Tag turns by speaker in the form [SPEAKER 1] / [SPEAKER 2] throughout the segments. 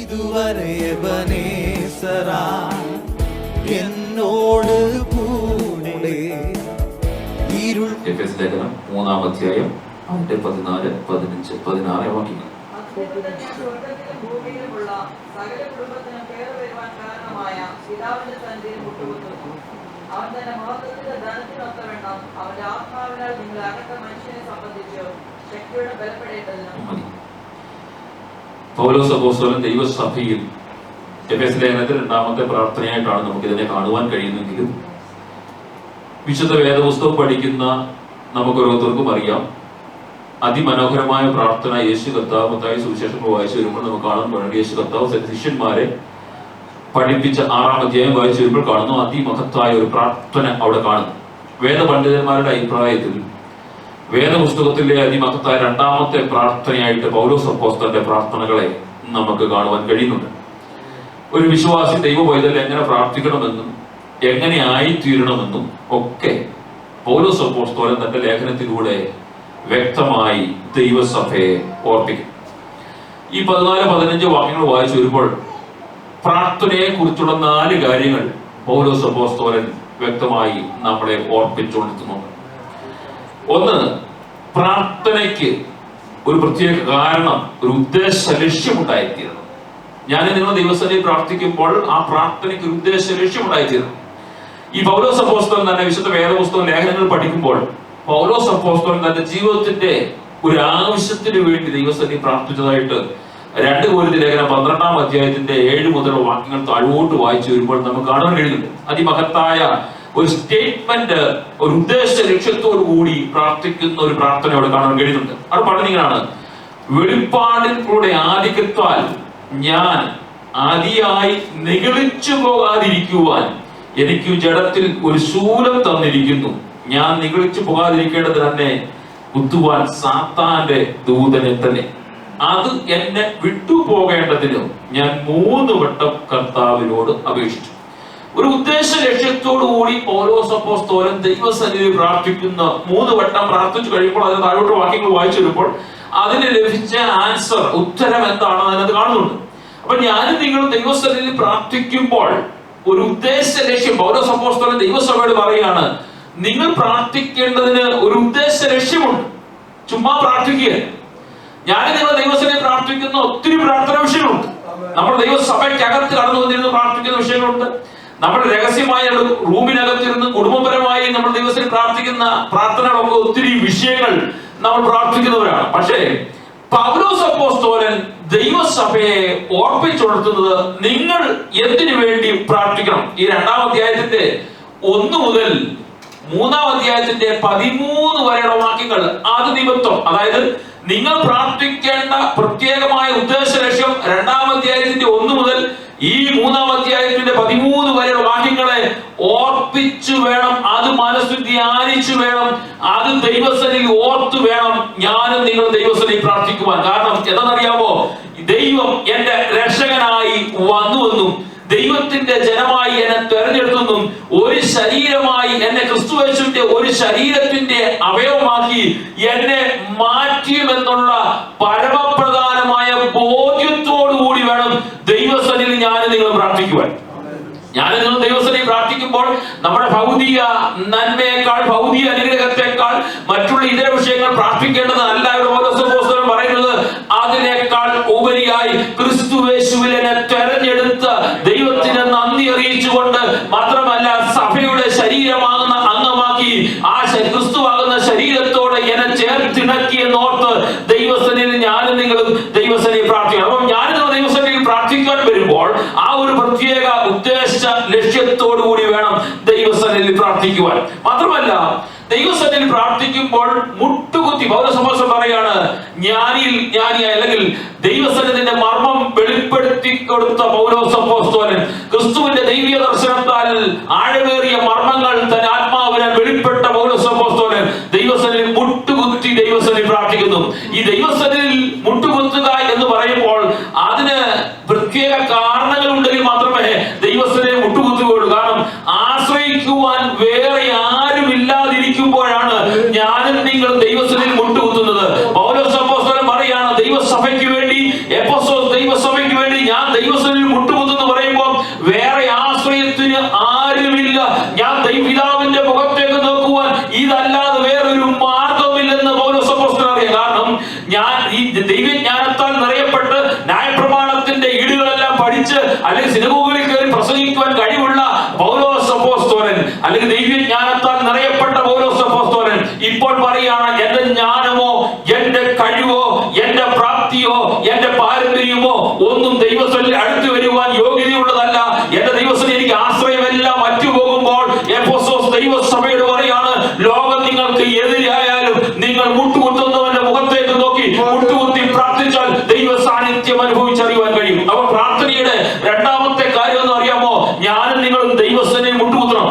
[SPEAKER 1] ഇതുവരെ എബനേസറാ എന്നോട് കൂടെ.
[SPEAKER 2] എഫെസ്യ ലേഖനം 3-ാം അധ്യായം 14, 15, 16 വാക്യങ്ങൾ.
[SPEAKER 3] ഭൂമിയിലുമുള്ള സകല കുടുംബത്തിനും പേര് വരുവാൻ കാരണമായ പിതാവിന്റെ സന്നിധിയിൽ മുട്ടുകുത്തുന്നു. അവൻ തന്റെ മഹത്വത്തിന്റെ ധനത്തിനൊത്തവണ്ണം അവന്റെ ആത്മാവിനാൽ നിങ്ങൾ അകത്ത മനുഷ്യനെ സംബന്ധിച്ച് ശക്തിയോടെ ബലപ്പെടേണ്ടതിനും.
[SPEAKER 2] പൗലോസ് അപ്പോസ്തലൻ ദൈവസഭയിൽ എഫെസ്യ ലേഖനത്തിൽ 2-ാമത്തെ പ്രാർത്ഥനയായിട്ടാണ് നമുക്ക് ഇതിനെ കാണുവാൻ കഴിയുന്നെങ്കിലും വിശുദ്ധ വേദപുസ്തകം പഠിക്കുന്ന നമുക്ക് ഓരോരുത്തർക്കും അറിയാം, അതിമനോഹരമായ പ്രാർത്ഥന യേശു കർത്താവ് മത്തായി സുവിശേഷങ്ങൾ വായിച്ചു വരുമ്പോൾ നമുക്ക് കാണാൻ പറ്റും. യേശു കർത്താവ് ശിഷ്യന്മാരെ പഠിപ്പിച്ച 6-ാം അധ്യായം വായിച്ചു വരുമ്പോൾ കാണുന്നു, അതിമഹത്തായ ഒരു പ്രാർത്ഥന അവിടെ കാണുന്നു. വേദപണ്ഡിതന്മാരുടെ അഭിപ്രായത്തിൽ വേദപുസ്തകത്തിലെ അതിമഹത്തായ 2-ാമത്തെ പ്രാർത്ഥനയായിട്ട് പൗലോസ് അപ്പോസ്തലന്റെ പ്രാർത്ഥനകളെ നമുക്ക് കാണുവാൻ കഴിയുന്നുണ്ട്. ഒരു വിശ്വാസി ദൈവ പൈതൽ എങ്ങനെ പ്രാർത്ഥിക്കണമെന്നും എങ്ങനെ ആയിത്തീരണമെന്നും ഒക്കെ പൗലോസ് അപ്പോസ്തലൻ തന്റെ ലേഖനത്തിലൂടെ വ്യക്തമായി ദൈവസഭയെ ഓർപ്പിക്കും. ഈ 14-15 വാക്യങ്ങൾ വായിച്ചു വരുമ്പോൾ പ്രാർത്ഥനയെ കുറിച്ചുള്ള 4 കാര്യങ്ങൾ പൗലോസ് അപ്പോസ്തലൻ വ്യക്തമായി നമ്മളെ ഓർപ്പിച്ചുകൊണ്ടിരിക്കുന്നുണ്ട്. ഒന്ന്, പ്രാർത്ഥനയ്ക്ക് ഒരു പ്രത്യേക കാരണം, ഒരു ഉദ്ദേശ ലക്ഷ്യമുണ്ടായിത്തീരണം. ഞാൻ നിങ്ങൾ ദൈവസഭയിൽ പ്രാർത്ഥിക്കുമ്പോൾ ആ പ്രാർത്ഥനയ്ക്ക് ഒരു ഉദ്ദേശ ലക്ഷ്യമുണ്ടായിത്തീരണം. ഈ പൗലോസ് അപ്പോസ്തലൻ തന്നെ വിശുദ്ധ വേദപുസ്തക ലേഖനങ്ങൾ പഠിക്കുമ്പോൾ പൗലോസ് അപ്പോസ്തലൻ തന്റെ ജീവിതത്തിന്റെ ഒരു ആവശ്യത്തിന് വേണ്ടി ദൈവസഭയിൽ പ്രാർത്ഥിച്ചതായിട്ട് 2 കൊരിന്ത്യർ ലേഖനം 12-ാം അധ്യായത്തിന്റെ 7 മുതൽ വാക്യങ്ങൾ താഴോട്ട് വായിച്ചു വരുമ്പോൾ നമുക്ക് കാണാൻ കഴിയുന്നുണ്ട്. അതിമഹത്തായ ഒരു സ്റ്റേറ്റ്മെന്റ്, ഒരു ഉദ്ദേശ ലക്ഷ്യത്തോടു കൂടി പ്രാർത്ഥിക്കുന്ന ഒരു പ്രാർത്ഥന അവിടെ കാണാൻ കഴിയുന്നുണ്ട്. അത് പറഞ്ഞിങ്ങനെയാണ്: വെളിപ്പാടിന്റെ ആധിക്യത്താൽ ഞാൻ അതിയായി നിഗളിച്ചു പോകാതിരിക്കുവാൻ എനിക്ക് ജഡത്തിൽ ഒരു ശൂലം തന്നിരിക്കുന്നു. ഞാൻ നിഗളിച്ചു പോകാതിരിക്കേണ്ടത് തന്നെ കുത്തുവാൻ സാത്താന്റെ ദൂതനെ തന്നെ. അത് എന്നെ വിട്ടുപോകേണ്ടതിനും ഞാൻ 3 വട്ടം കർത്താവിനോട് അപേക്ഷിച്ചു. ഒരു ഉദ്ദേശ ലക്ഷ്യത്തോടു കൂടി പൗലോസ് അപ്പോസ്തലൻ ദൈവസന്നിധിയിൽ പ്രാർത്ഥിക്കുന്ന 3 വട്ടം പ്രാർത്ഥിച്ചു കഴിയുമ്പോൾ അതിന് താഴോട്ട് വാക്യങ്ങൾ വായിച്ചു വരുമ്പോൾ അതിന് ലഭിച്ച ആൻസർ, ഉത്തരം എന്താണെന്ന് അതിനകത്ത് കാണുന്നുണ്ട്. അപ്പൊ ഞാനും നിങ്ങളും ദൈവസന്നിധിയിൽ പ്രാർത്ഥിക്കുമ്പോൾ ഒരു ഉദ്ദേശ ലക്ഷ്യം പൗലോസ് അപ്പോസ്തലൻ ദൈവസഭയോട് പറയാണ്, നിങ്ങൾ പ്രാർത്ഥിക്കേണ്ടതിന് ഒരു ഉദ്ദേശ ലക്ഷ്യമുണ്ട്. ചുമ്മാ പ്രാർത്ഥിക്കുക. ഞാനും നിങ്ങൾ ദൈവസന്നിധിയിൽ പ്രാർത്ഥിക്കുന്ന ഒത്തിരി പ്രാർത്ഥന വിഷയങ്ങളുണ്ട്. നമ്മൾ ദൈവസഭയ്ക്കകത്ത് കടന്നു വന്നിരുന്ന് പ്രാർത്ഥിക്കുന്ന വിഷയങ്ങളുണ്ട്. നമ്മൾ രഹസ്യമായ റൂമിനകത്തിരുന്ന് കുടുംബപരമായി നമ്മൾ ദൈവസന്നിധിയിൽ പ്രാർത്ഥിക്കുന്ന പ്രാർത്ഥനകളൊക്കെ ഒത്തിരി വിഷയങ്ങൾ നമ്മൾ പ്രാർത്ഥിക്കുന്നവരാണ്. പക്ഷേ പൗലോസ് അപ്പോസ്തലൻ ദൈവസഭയെ ഓർപ്പിച്ചുണർത്തുന്നത് നിങ്ങൾ എന്തിനു വേണ്ടി പ്രാർത്ഥിക്കണം. ഈ 2-ാം അധ്യായത്തിന്റെ 1 മുതൽ 3-ാം അധ്യായത്തിന്റെ 13 വരെയുള്ള വാക്യങ്ങൾ അത് നിമിത്തം, അതായത് നിങ്ങൾ പ്രാർത്ഥിക്കേണ്ട പ്രത്യേകമായ ഉദ്ദേശ ലക്ഷ്യം 2-ാം അധ്യായത്തിന്റെ 1 മുതൽ ഈ 3-ാം അധ്യായത്തിന്റെ 13 വരെയുള്ള വാക്യങ്ങളെ ഓർപ്പിച്ചു വേണം, അത് മനസ്സിൽ ധ്യാനിച്ചു വേണം, അത് ദൈവസന്നിധിയിൽ ഓർത്തു വേണം ഞാനും നിങ്ങൾ ദൈവസന്നിധിയിൽ പ്രാർത്ഥിക്കുവാൻ. കാരണം എന്താണെന്നറിയാമോ, ദൈവം എന്റെ രക്ഷകനായി വന്നുവെന്നും ദൈവത്തിന്റെ ജനമായി എന്നെ തെരഞ്ഞെടുത്തെന്നും ഒരു ശരീരമായി എന്നെ ക്രിസ്തുയേശുവിന്റെ ഒരു ശരീരത്തിന്റെ അവയവമാക്കി എന്നെ മാറ്റിയുമെന്നുള്ള പരമപ്രധാനമായ ബോധ്യത്തോടു കൂടി വേണം ദൈവസന്നിധിയിൽ ഞാനും നിങ്ങൾ പ്രാർത്ഥിക്കുവാൻ. ഞാനും നിങ്ങൾ ദൈവസന്നിധിയിൽ പ്രാർത്ഥിക്കുമ്പോൾ നമ്മുടെ ഭൗതിക നന്മയേക്കാൾ, ഭൗതിക അനുഗ്രഹത്തെക്കാൾ മറ്റുള്ള ഇതര വിഷയങ്ങൾ പ്രാർത്ഥിക്കേണ്ടതല്ല പൗലോസ് അപ്പോസ്തലൻ പറയുന്നത്. അതിനേക്കാൾ ഉപരിയായി ക്രിസ്തുയേശുവിൽ എന്നെ തെരഞ്ഞെടുത്ത ദൈവത്തിന് നന്ദി അറിയിച്ചുകൊണ്ട്, മാത്രമല്ല സഭയുടെ ശരീരമാകുന്ന അംഗമാക്കി ആ ക്രിസ്തുവാകുന്ന ശരീരത്തോടെ എന്നെ ചേർത്തിണക്കിയെന്നോർത്ത് ദൈവസന്നിധിയിൽ ഞാനും നിങ്ങളും ദൈവസന്നിധിയിൽ പ്രാർത്ഥിക്കണം. അപ്പം ഞാനും ദൈവസന്നിധിയിൽ പ്രാർത്ഥിക്കാൻ വരുമ്പോൾ ആ ഒരു പ്രത്യേക ഉദ്ദേശ ലക്ഷ്യത്തോടു കൂടി വേണം ദൈവസന്നിധിയിൽ പ്രാർത്ഥിക്കുവാൻ. മാത്രമല്ല ദൈവസന്നിധിയിൽ പ്രാർത്ഥിക്കുമ്പോൾ മുട്ടുകുത്തി പൗലോസ് അപ്പോസ്തലൻ പറയാണ്, ജ്ഞാനിയായ അല്ലെങ്കിൽ ദൈവസന്നിധിയുടെ മർമ്മം വെളിപ്പെടുത്തി കൊടുത്ത പൗലോസ് അപ്പോസ്തലൻ ക്രിസ്തുവിന്റെ ദൈവീയ ദർശനത്താൽ ആഴമേറിയ മർമ്മങ്ങൾ തന്റെ ആത്മാവിനാൽ വെളിപ്പെട്ട പൗലോസ് അപ്പോസ്തലൻ ദൈവസന്നിധിയിൽ മുട്ടുകുത്തി ദൈവസന്നിധിയിൽ പ്രാർത്ഥിക്കുന്നു. ഈ ദൈവസന്നിധിയിൽ മുട്ടുകുത്തുക എന്ന് പറയുമ്പോൾ അതിന് പ്രത്യേക കാരണങ്ങൾ ഉണ്ടെങ്കിൽ മാത്രമേ ദൈവസന്നിധിയിൽ മുട്ടുകുത്തുകയുള്ളൂ. കാരണം ആശ്രയിക്കുവാൻ വേറെ ആരും ഇല്ലാതിരിക്കുമ്പോഴാണ് ഞാനും നിങ്ങൾ ദൈവസന്നിധിയിൽ മുട്ടുകുത്തുന്നത്. പൗലോസ് അപ്പോസ്തലൻ പറയാണ്, ദൈവസഭയ്ക്ക് വേണ്ടി, എഫെസോസ് ദൈവസഭയ്ക്ക് വേണ്ടി ഞാൻ വേറെ ആശ്രയത്തിന് ആരുമില്ല. ഞാൻ പിതാവിന്റെ മുഖത്തേക്ക് നോക്കുവാൻ ഇതല്ലാതെ വേറൊരു മാർഗമില്ലെന്ന് പൗലോസ് അപ്പോസ്തലൻ അറിയാം. കാരണം ഞാൻ ഈ ദൈവജ്ഞാനത്താൽ നിറയപ്പെട്ട് ന്യായപ്രമാണത്തിന്റെ ഈടുകളെല്ലാം പഠിച്ച് അല്ലെങ്കിൽ സിനഗോഗുകളിൽ കയറി പ്രസംഗിക്കുവാൻ കഴിവുള്ള പൗലോസ് അപ്പോസ്തലൻ, അല്ലെങ്കിൽ ദൈവജ്ഞാനത്താൽ നിറയപ്പെട്ട പൗലോസ് അപ്പോസ്തലൻ ഇപ്പോൾ പറയാണ്, എന്റെ ജ്ഞാനമോ എന്റെ കഴിവോ എന്റെ പ്രാപ്തിയോ എന്റെ പാരമ്പര്യമോ ഒന്നും ദൈവത്തിൽ അടുത്ത് വരുവാൻ യോഗ്യതയുള്ളതല്ല. എന്റെ ദൈവത്തിൽ എനിക്ക് ആശ്രയമെല്ലാം മറ്റുപോകുമ്പോൾ എഫെസോസ് ദൈവസഭയോട് പറയാണ്, ലോകം നിങ്ങൾക്ക് എതിരായാലും നിങ്ങൾ മുട്ടുകുത്തുന്നവന്റെ മുഖത്തേക്ക് നോക്കി മുട്ടുകുത്തി പ്രാർത്ഥിച്ചാൽ ദൈവ സാന്നിധ്യം അനുഭവിച്ചറിയുവാൻ കഴിയും. അപ്പൊ പ്രാർത്ഥനയുടെ രണ്ടാമത്തെ കാര്യം എന്ന് അറിയാമോ, ഞാനും നിങ്ങളും ദൈവസ്ഥനെ മുട്ടുകുത്തണം.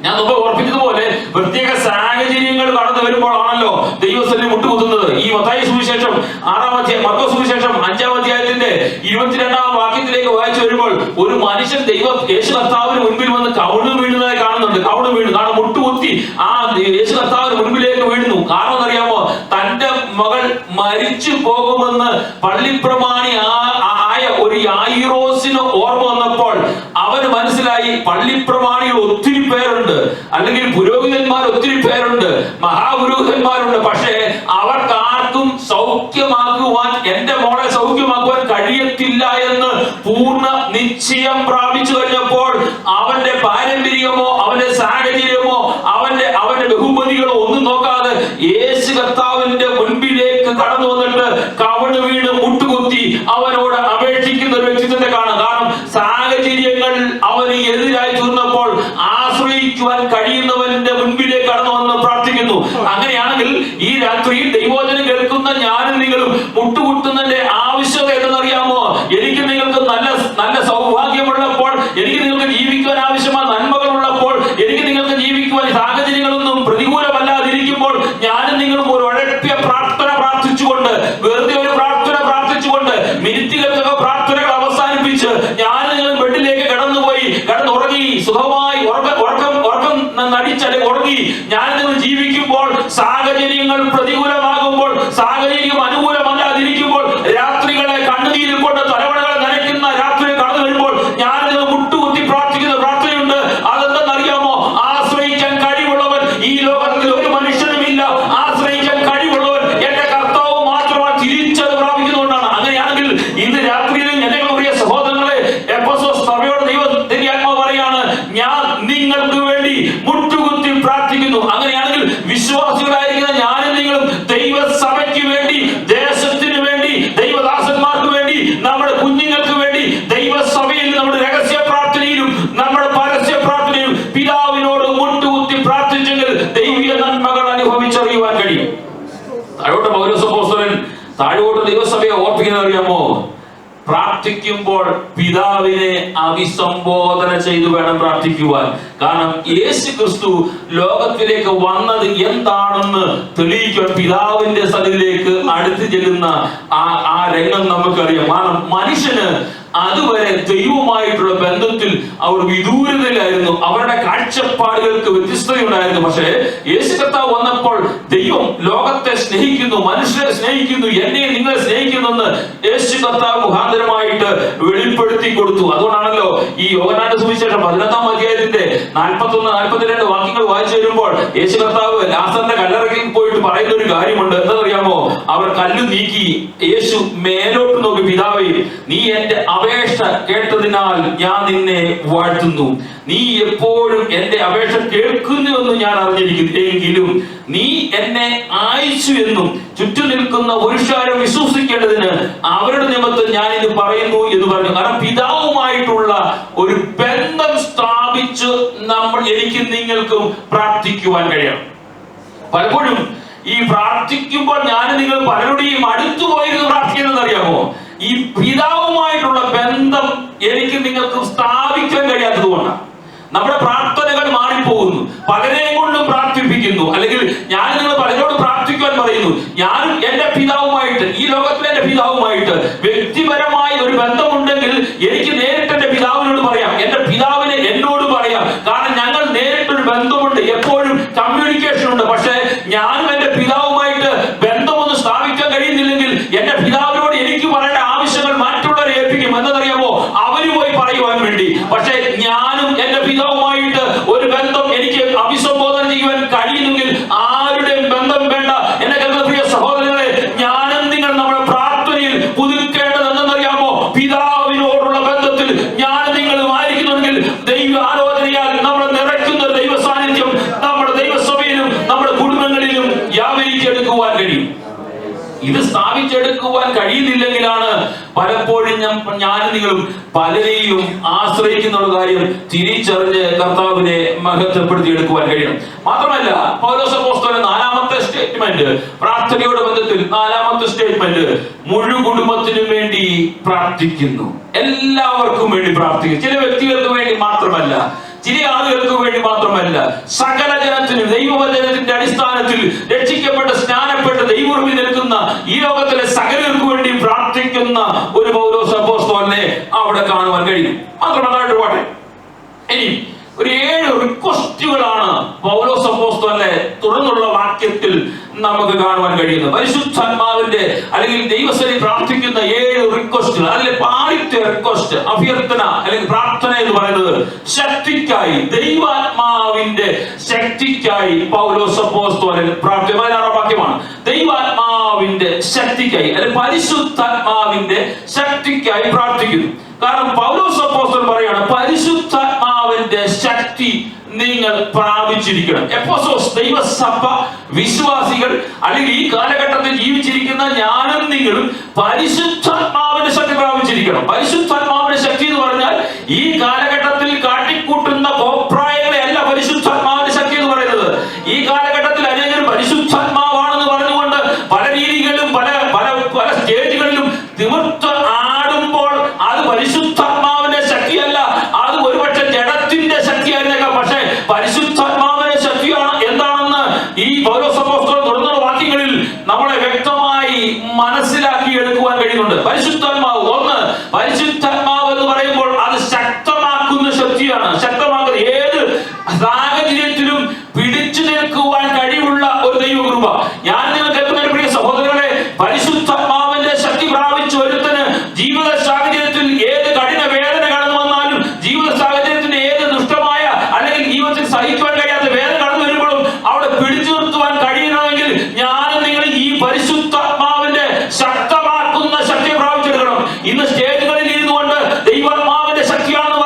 [SPEAKER 2] ഞാൻ മുമ്പ് ഓർപ്പിച്ചതുപോലെ പ്രത്യേക സാഹചര്യങ്ങൾ കടന്നു വരുമ്പോഴാണല്ലോ ദൈവസ്ഥനെ മുട്ടുകുത്തുന്നത്. ഈ മത്തായി സുവിശേഷം 6-ാം അധ്യായം, മർക്കോസ് സുവിശേഷം 5-ാം അധ്യായത്തിന്റെ 22-ാം വാക്യത്തിലേക്ക് വായിച്ചു വരുമ്പോൾ ഒരു മനുഷ്യൻ യേശു കർത്താവിന് മുൻപിൽ വന്ന് കവിണ് വീഴുന്നതായി കാണുന്നുണ്ട്. കവിണ് വീണു, കാരണം മുട്ടുകുത്തി ആ യേശു കർത്താവിന് മുൻപിലേക്ക് വീഴുന്നു. കാരണം എന്നറിയാമോ, തന്റെ മകൾ മരിച്ചു പോകുമെന്ന് പള്ളിപ്രമാണി ആയ ഒരു യായിറോസിന് ഓർമ്മ വന്നപ്പോൾ അവന് മനസ്സിലായി, പള്ളിപ്രമാണികൾ ഒത്തിരി പേരുണ്ട്, അല്ലെങ്കിൽ പുരോഹിതന്മാർ ഒത്തിരി പേരുണ്ട്, മഹാപുരോഹിതന്മാരുണ്ട്. പക്ഷേ അവർക്ക് ആർക്കും സൗഖ്യമാക്കുവാൻ, എന്റെ മോളെ സൗഖ്യമാക്കുവാൻ കഴിയത്തില്ല എന്ന് പൂർണ്ണ നിശ്ചയം പ്രാപിച്ചു കഴിഞ്ഞപ്പോൾ അവന്റെ പാരമ്പര്യമോ അവന്റെ സാഹചര്യമോ അവന്റെ ബഹുമതികളോ ഒന്നും നോക്കാതെ യേശു കർത്താവിന്റെ മുൻപിലേക്ക് കടന്നു വന്നിട്ട് കവിണ് വീണ് മുട്ടുകുത്തി അവനോട് അപേക്ഷിക്കുന്ന ഒരു വ്യക്തിത്വത്തെ കാണാം. കാരണം സാഹചര്യങ്ങൾ അവന് എതിരായി തീർന്നപ്പോൾ ആശ്രയിക്കുവാൻ കഴിയുന്നവന്റെ മുൻപിലേക്ക് കടന്നു വന്ന് പ്രാർത്ഥിക്കുന്നു. അങ്ങനെയാണെങ്കിൽ ഈ രാത്രിയിൽ ദൈവവചനം കേൾക്കുന്ന ഞാനും നിങ്ങളും മുട്ടുകുത്തുന്നതിന്റെ ആവശ്യകത എന്തെന്നറിയാമോ? എനിക്ക് നിങ്ങൾക്ക് നല്ല സൗഭാഗ്യമുള്ളപ്പോൾ, എനിക്ക് നിങ്ങൾക്ക് ജീവിക്കുവാൻ ആവശ്യമായ നന്മകൾ ഉള്ളപ്പോൾ, എനിക്ക് നിങ്ങൾക്ക് ജീവിക്കുവാൻ സാഹചര്യങ്ങളൊന്നും പ്രതികൂലമല്ലാതിരിക്കുമ്പോൾ ഞാനും നിങ്ങളും ഒരു ഉഴപ്പിയ പ്രാർത്ഥന പ്രാർത്ഥിച്ചുകൊണ്ട്, വെറുതെ ഒരു പ്രാർത്ഥന പ്രാർത്ഥിച്ചുകൊണ്ട്, മിനിറ്റുകൾക്കൊക്കെ പ്രാർത്ഥനകൾ അവസാനിപ്പിച്ച് ഞാനും നിങ്ങളും ബെഡിലേക്ക് കിടന്നുറങ്ങി സുഖമായി ഉറക്കം നടിച്ചല്ലെ ഉറങ്ങി ഞാൻ നിങ്ങൾ ജീവിക്കുമ്പോൾ, സാഹചര്യങ്ങൾ പ്രതികൂലമാകുമ്പോൾ, സാഹചര്യം അനുകൂലമല്ലാതിരിക്കുമ്പോൾ, രാത്രികളെ കണ്ണുനീരിൽ കൊണ്ട് തലവണകളെ നനയ്ക്കുന്ന രാത്രി കടന്നു വരുമ്പോൾ ഞാൻ നിങ്ങൾ മുട്ടുകുത്തി പ്രാർത്ഥിക്കുന്ന പ്രാർത്ഥനയുണ്ട്. അതെന്തെന്നറിയാമോ? ആശ്രയിക്കാൻ കഴിവുള്ളവൻ ഈ ലോകത്തിൽ ഒരു മനുഷ്യനുമില്ല. ആശ്രയിക്കാൻ കഴിവുള്ളവൻ എന്റെ കർത്താവ് മാത്രമാണ്. തിരിച്ചത് പ്രാപിക്കുന്നുകൊണ്ടാണ്. അങ്ങനെയാണെങ്കിൽ ഇന്ന് രാത്രിയിൽ എന്റെ പ്രിയ സഹോദരങ്ങളെ, എഫെസോസ് സഭയോട് ദൈവത്തിന്റെ ആത്മാവ് പറയാണ്, ഞാൻ നിങ്ങൾക്ക് വേണ്ടി മുട്ടുകുത്തി പ്രാർത്ഥിക്കുന്നു. അങ്ങനെയാണെങ്കിൽ വിശ്വാസികളായിരിക്കുന്ന ഞാനും നിങ്ങളും ദൈവസഭയ്ക്ക് വേണ്ടി, ദേശത്തിന് വേണ്ടി, ദൈവദാസന്മാർക്ക് വേണ്ടി, നമ്മുടെ കുഞ്ഞുങ്ങൾക്ക് വേണ്ടി ദൈവസഭയിൽ നമ്മുടെ രഹസ്യ പ്രാർത്ഥനയിലും നമ്മുടെ പരസ്യ പ്രാർത്ഥനയിലും പിതാവിനോട് മുട്ടുകുത്തി പ്രാർത്ഥിച്ചെങ്കിൽ ദൈവിക നന്മകൾ അനുഭവിച്ചറിയുവാൻ കഴിയും. താഴോട്ട് പൗലോസ് അപ്പോസ്തലൻ താഴോട്ട് ദൈവസഭയെ ഓർപ്പിക്കുന്നത് അറിയാമോ? പ്രാർത്ഥിക്കുമ്പോൾ പിതാവിനെ അഭിസംബോധന ചെയ്തു വേണം പ്രാർത്ഥിക്കുവാൻ. കാരണം യേശു ക്രിസ്തു ലോകത്തിലേക്ക് വന്നത് എന്താണെന്ന് തെളിയിക്കാൻ പിതാവിന്റെ സന്നിധിയിലേക്ക് അടുത്ത് ചെല്ലുന്ന ആ രംഗം നമുക്കറിയാം. കാരണം മനുഷ്യന് അതുവരെ ദൈവവുമായിട്ടുള്ള ബന്ധത്തിൽ അവർ വിദൂരതയിലായിരുന്നു. അവരുടെ കാഴ്ചപ്പാടുകൾക്ക് വ്യത്യസ്തതയുണ്ടായിരുന്നു. പക്ഷേ യേശു കർത്താവ് വന്നപ്പോൾ ദൈവം ലോകത്തെ സ്നേഹിക്കുന്നു, മനുഷ്യരെ സ്നേഹിക്കുന്നു, എന്നെ നിങ്ങളെ സ്നേഹിക്കുന്നു എന്ന് യേശു കർത്താവ് മുഖാന്തരമായിട്ട് വെളിപ്പെടുത്തി കൊടുത്തു. അതുകൊണ്ടാണല്ലോ ഈ യോഹന്നാന്റെ സുവിശേഷം 11-ാം അധ്യായത്തിന്റെ 41-42 വാക്യങ്ങൾ വായിച്ചു വരുമ്പോൾ യേശു കർത്താവ് ലാസറിന്റെ കല്ലറയിൽ പോയിട്ട് പറയുന്ന ഒരു കാര്യമുണ്ട്. എന്താണെന്നറിയാമോ? അവർ കല്ല് നീക്കി യേശു മേലോട്ട് നോക്കി, പിതാവേ, നീ എന്റെ അപേക്ഷ കേട്ടതിനാൽ ഞാൻ നിന്നെ വാഴ്ത്തുന്നു. നീ എപ്പോഴും എന്റെ അപേക്ഷ കേൾക്കുന്നുവെന്ന് ഞാൻ അറിഞ്ഞിരിക്കുന്നു. എങ്കിലും നീ എന്നെ അയച്ചു എന്നും ചുറ്റും നിൽക്കുന്ന പുരുഷാരം വിശ്വസിക്കേണ്ടതിന് അവരുടെ നിമിത്തം ഞാൻ ഇത് പറയുന്നു എന്ന് പറഞ്ഞു. കാരണം പിതാവുമായിട്ടുള്ള ഒരു ബന്ധം സ്ഥാപിച്ച് എനിക്ക് നിങ്ങൾക്കും പ്രാർത്ഥിക്കുവാൻ കഴിയണം. പലപ്പോഴും ഈ പ്രാർത്ഥിക്കുമ്പോൾ ഞാൻ നിങ്ങൾ പലരുടെയും അടുത്തു പോയിരുന്നു പ്രാർത്ഥിക്കുന്നത് അറിയാമോ? ഈ പിതാവുമായിട്ടുള്ള ബന്ധം എനിക്ക് നിങ്ങൾക്ക് സ്ഥാപിക്കാൻ കഴിയാത്തത് കൊണ്ടാണ് നമ്മുടെ പ്രാർത്ഥനകൾ മാറിപ്പോകുന്നു. പലരെയും കൊണ്ടും പ്രാർത്ഥിപ്പിക്കുന്നു, അല്ലെങ്കിൽ ഞാൻ നിങ്ങൾ പലരോട് പ്രാർത്ഥിക്കാൻ പറയുന്നു. ഞാനും എന്റെ പിതാവുമായിട്ട്, ഈ ലോകത്തിലെ എന്റെ പിതാവുമായിട്ട് വ്യക്തിപരമായി ഒരു ബന്ധമുണ്ടെങ്കിൽ എനിക്ക് നേരിട്ട് എന്റെ പിതാവിനോട് പറയാം, എന്റെ പിതാവിനെ എന്നോട് പറയാം. കാരണം ഞങ്ങൾ നേരിട്ടൊരു ബന്ധമുണ്ട്, എപ്പോഴും കമ്മ്യൂണിക്കേഷൻ ഉണ്ട്. പക്ഷെ ഞാനും എന്റെ പിതാവുമായിട്ട് ബന്ധമൊന്നും സ്ഥാപിക്കാൻ കഴിയുന്നില്ലെങ്കിൽ എന്റെ പിതാവിനോട് എനിക്ക് പറയേണ്ട ആവശ്യങ്ങൾ മറ്റുള്ളവരെ ഏൽപ്പിക്കും. എന്നറിയാമോ? അവര് പോയി പറയുവാൻ വേണ്ടി. എന്റെ പിതാവുമായിട്ട് ഒരു ബന്ധം എനിക്ക് അഭിസംബോധന ചെയ്യുവാൻ കഴിയുമെങ്കിൽ ആരുടെയും ബന്ധം വേണ്ട. എന്റെ പ്രിയ സഹോദരങ്ങളെ, ഞാനും നിങ്ങൾ നമ്മുടെ പ്രാർത്ഥനയിൽ പുതുക്കേണ്ടത് എന്തെന്നറിയാമോ? പിതാവിനോടുള്ള ബന്ധത്തിൽ ഞാൻ നിങ്ങളും ആയിരിക്കുന്നുണ്ടെങ്കിൽ ദൈവ ആലോചനയാൽ നമ്മളെ നിറയ്ക്കുന്ന ദൈവ സാന്നിധ്യം നമ്മുടെ ദൈവസഭയിലും നമ്മുടെ കുടുംബങ്ങളിലും വ്യാപരിച്ചെടുക്കുവാൻ കഴിയും. ഇത് സ്ഥാപിച്ചെടുക്കുവാൻ കഴിയുന്നില്ലെങ്കിലാണ് പലപ്പോഴും ഞാനും നിങ്ങളും പലരെയും ആശ്രയിക്കുന്ന കാര്യം തിരിച്ചറിഞ്ഞ് കർത്താവിനെ മഹത്വപ്പെടുത്തിയെടുക്കുവാൻ കഴിയണം. മാത്രമല്ല, പൗലോസ് അപ്പോസ്തലൻ 4-ാമത്തെ സ്റ്റേറ്റ്മെന്റ്, പ്രാർത്ഥനയുടെ ബന്ധത്തിൽ 4-ാമത്തെ സ്റ്റേറ്റ്മെന്റ്, മുഴു കുടുംബത്തിനും വേണ്ടി പ്രാർത്ഥിക്കുന്നു. എല്ലാവർക്കും വേണ്ടി പ്രാർത്ഥിക്കുന്നു. ചില വ്യക്തികൾക്ക് വേണ്ടി മാത്രമല്ല, ചില ആളുകൾക്ക് വേണ്ടി മാത്രമല്ല, സകല ജനത്തിനും ദൈവവചനത്തിന്റെ അടിസ്ഥാനത്തിൽ രക്ഷിക്കപ്പെട്ട് സ്നാനപ്പെട്ട് ദൈവമുമ്പിൽ നിൽക്കുന്ന ഈ ലോകത്തിലെ സകലർക്ക് വേണ്ടി പ്രാർത്ഥിക്കുന്ന ഒരു പൗലോസ് അപ്പോസ്തലനെ അവിടെ കാണുവാൻ കഴിയും. മാത്രമല്ല, പാട്ടെ, ഇനി ഒരു 7 റിക്വസ്റ്റുകളാണ് പൗലോസ് അപ്പോസ്തലനെ തുടർന്നുള്ള വാക്യത്തിൽ നമുക്ക് കാണുവാൻ കഴിയുന്നത്. പരിശുദ്ധാത്മാവിന്റെ അല്ലെങ്കിൽ ദൈവസഭയിൽ പ്രാർത്ഥിക്കുന്ന 7 റിക്വസ്റ്റുകൾ. അതിലെ ആദ്യത്തെ റിക്വസ്റ്റ്, അഭ്യർത്ഥന അല്ലെങ്കിൽ പ്രാർത്ഥന എന്ന് പറയുന്നത് ശക്തിക്കായി, ദൈവാത്മാവിന്റെ ശക്തിക്കായി പൗലോസ് അപ്പോസ്തലൻ പ്രാർത്ഥിക്കുന്ന 16-ാം വാക്യമാണ്. ദൈവാത്മാവിന്റെ ശക്തിക്കായി അല്ലെങ്കിൽ പരിശുദ്ധാത്മാവിന്റെ ശക്തിക്കായി പ്രാർത്ഥിക്കുന്നു. കാരണം പൗലോസ് അപ്പോസ്തലൻ പറയാണ്, പരിശുദ്ധാത്മാവിന്റെ ശക്തി നിങ്ങൾ പ്രാപിച്ചിരിക്കണം. എഫെസോസ് ദൈവസഭ വിശ്വാസികൾ അല്ലെങ്കിൽ ഈ കാലഘട്ടത്തിൽ ജീവിച്ചിരിക്കുന്ന ഞാനും നിങ്ങളും പരിശുദ്ധാത്മാവിന്റെ ശക്തി പ്രാപിച്ചിരിക്കണം. പരിശുദ്ധാത്മാവിന്റെ ശക്തി എന്ന് പറഞ്ഞാൽ ഈ കാലഘട്ടത്തിൽ കാട്ടിക്കൂട്ടുന്ന കോപ്രായങ്ങളെ അല്ല പരിശുദ്ധാത്മാവിന്റെ ശക്തി എന്ന് പറയുന്നത്. ഈ കാലഘട്ടത്തിൽ അനേകർ പരിശുദ്ധാത്മാവാണെന്ന് പറഞ്ഞുകൊണ്ട് പല രീതികളിലും പല പല പല സ്റ്റേജുകളിലും തിമിർത്ത് ആടുമ്പോൾ അത് പരിശുദ്ധാത്മാവിന്റെ ശക്തിയല്ല, അത് ഒരുപക്ഷെ ജഡത്തിന്റെ ശക്തിയായിരുന്നേക്കാം. പക്ഷേ പരിശുദ്ധാത്മാവിന്റെ ശക്തിയാണ് എന്താണെന്ന് ഈ പൗലോസ് അപ്പോസ്തലൻ തുടർന്നുള്ള വാക്യങ്ങളിൽ നമ്മളെ വ്യക്തമായി മനസ്സിലാക്കി എടുക്കുവാൻ കഴിയുന്നുണ്ട്. പരിശുദ്ധാത്മാവ്, ഒന്ന്, പരിശുദ്ധാത്മാവ് എന്ന് പറയുമ്പോൾ അത് ശക്തമാക്കുന്ന ശക്തിയാണ്. ശക്തമാക്കുന്ന ഏത് സാഹചര്യത്തിലും പിടിച്ചു നിൽക്കുവാൻ കഴിവുള്ള ഒരു ദൈവകൃപ. ഞാൻ നിങ്ങൾ കേൾക്കുന്ന പ്രിയ സഹോദരങ്ങളെ, പരിശുദ്ധാത്മാവിന്റെ ശക്തി പ്രാപിച്ച ഒരുത്തന് ജീവിത സാഹചര്യത്തിൽ ഏത് കഠിന വേദന കടന്നു വന്നാലും, ജീവിത സാഹചര്യത്തിന് ഏത് ദുഷ്ടമായ അല്ലെങ്കിൽ ജീവിതത്തിൽ സഹിക്കുവാൻ കഴിയാത്ത വേദന കടന്നു വരുമ്പോഴും അവിടെ പിടിച്ചു നിർത്തുവാൻ കഴിയണമെങ്കിൽ ഞാനും നിങ്ങൾ ഈ പരിശുദ്ധാത്മാവിന്റെ ശക്തമാക്കുന്ന ശക്തി പ്രാപിച്ചെടുക്കണം. ഇന്ന് സ്റ്റേജുകളിൽ ഇരുന്നുകൊണ്ട് ദൈവാത്മാവിന്റെ ശക്തിയാണെന്ന്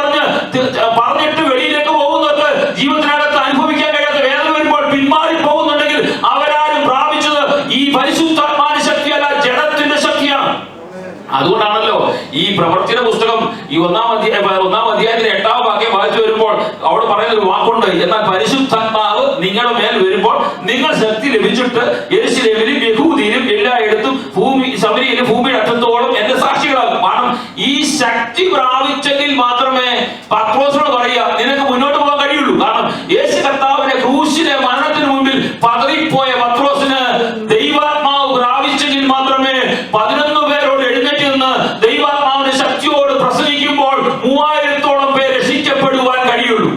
[SPEAKER 2] പറഞ്ഞിട്ട് വെളിയിലേക്ക് പോകുന്നവർക്ക് ജീവിതത്തിനകത്ത് അനുഭവിക്കാൻ കഴിയാത്ത വേദന വരുമ്പോൾ പിന്മാറി പോകുന്നുണ്ടെങ്കിൽ അവരാരും പ്രാപിച്ചത് ഈ പരിശുദ്ധാത്മാവിന്റെ ശക്തിയല്ല, ജഡത്തിന്റെ ശക്തിയാണ്. അതുകൊണ്ടാണല്ലോ ഈ പ്രവർത്തിയുടെ പുസ്തകം ഈ 1-ാം അധ്യായത്തിന്റെ 8-ാം വാക്യം വായിച്ചു വരുമ്പോൾ അവിടെ പറയുന്ന ഒരു വാക്കുണ്ട്, എന്നാൽ പരിശുദ്ധാത്മാവ് നിങ്ങളുടെ മേൽ വരുമ്പോൾ നിങ്ങൾ ശക്തി ലഭിച്ചിട്ട് യെരൂശലേമിലും യഹൂദിയിലും എല്ലായിടത്തും ശമരിയിലും ഭൂമിയുടെ അറ്റത്തോളം എന്റെ സാക്ഷികളാകും. കാരണം ഈ ശക്തി പ്രാപിച്ചെങ്കിൽ മാത്രമേ പത്രോസിനോട് പറയുക നിനക്ക് മുന്നോട്ട് പോകാൻ കഴിയുള്ളൂ. കാരണം യേശു കർത്താവിന്റെ ക്രൂശിലെ മരണത്തിന് മുമ്പിൽ പതറിപ്പോയ പത്രോസിന് ദൈവാത്മാവ് പ്രാപിച്ചെങ്കിൽ മാത്രമേ 11 പേരോട് എഴുന്നേറ്റ് നിന്ന് ദൈവാത്മാവിന്റെ ശക്തിയോട് പ്രസംഗിക്കുമ്പോൾ 3000-ഓളം പേർ രക്ഷിക്കപ്പെടുവാൻ കഴിയുള്ളൂ.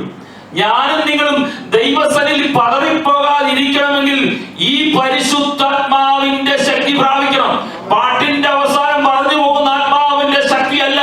[SPEAKER 2] ഞാനും നിങ്ങളും ദൈവസന്നിധിയിൽ പതറിപ്പോകാതിരിക്കണമെങ്കിൽ ഈ പരിശുദ്ധാത്മാവിന്റെ ശക്തി പ്രാപിക്കണം. പാട്ടിന്റെ അവസാനം പറഞ്ഞു പോകുന്ന ആത്മാവിന്റെ ശക്തിയല്ല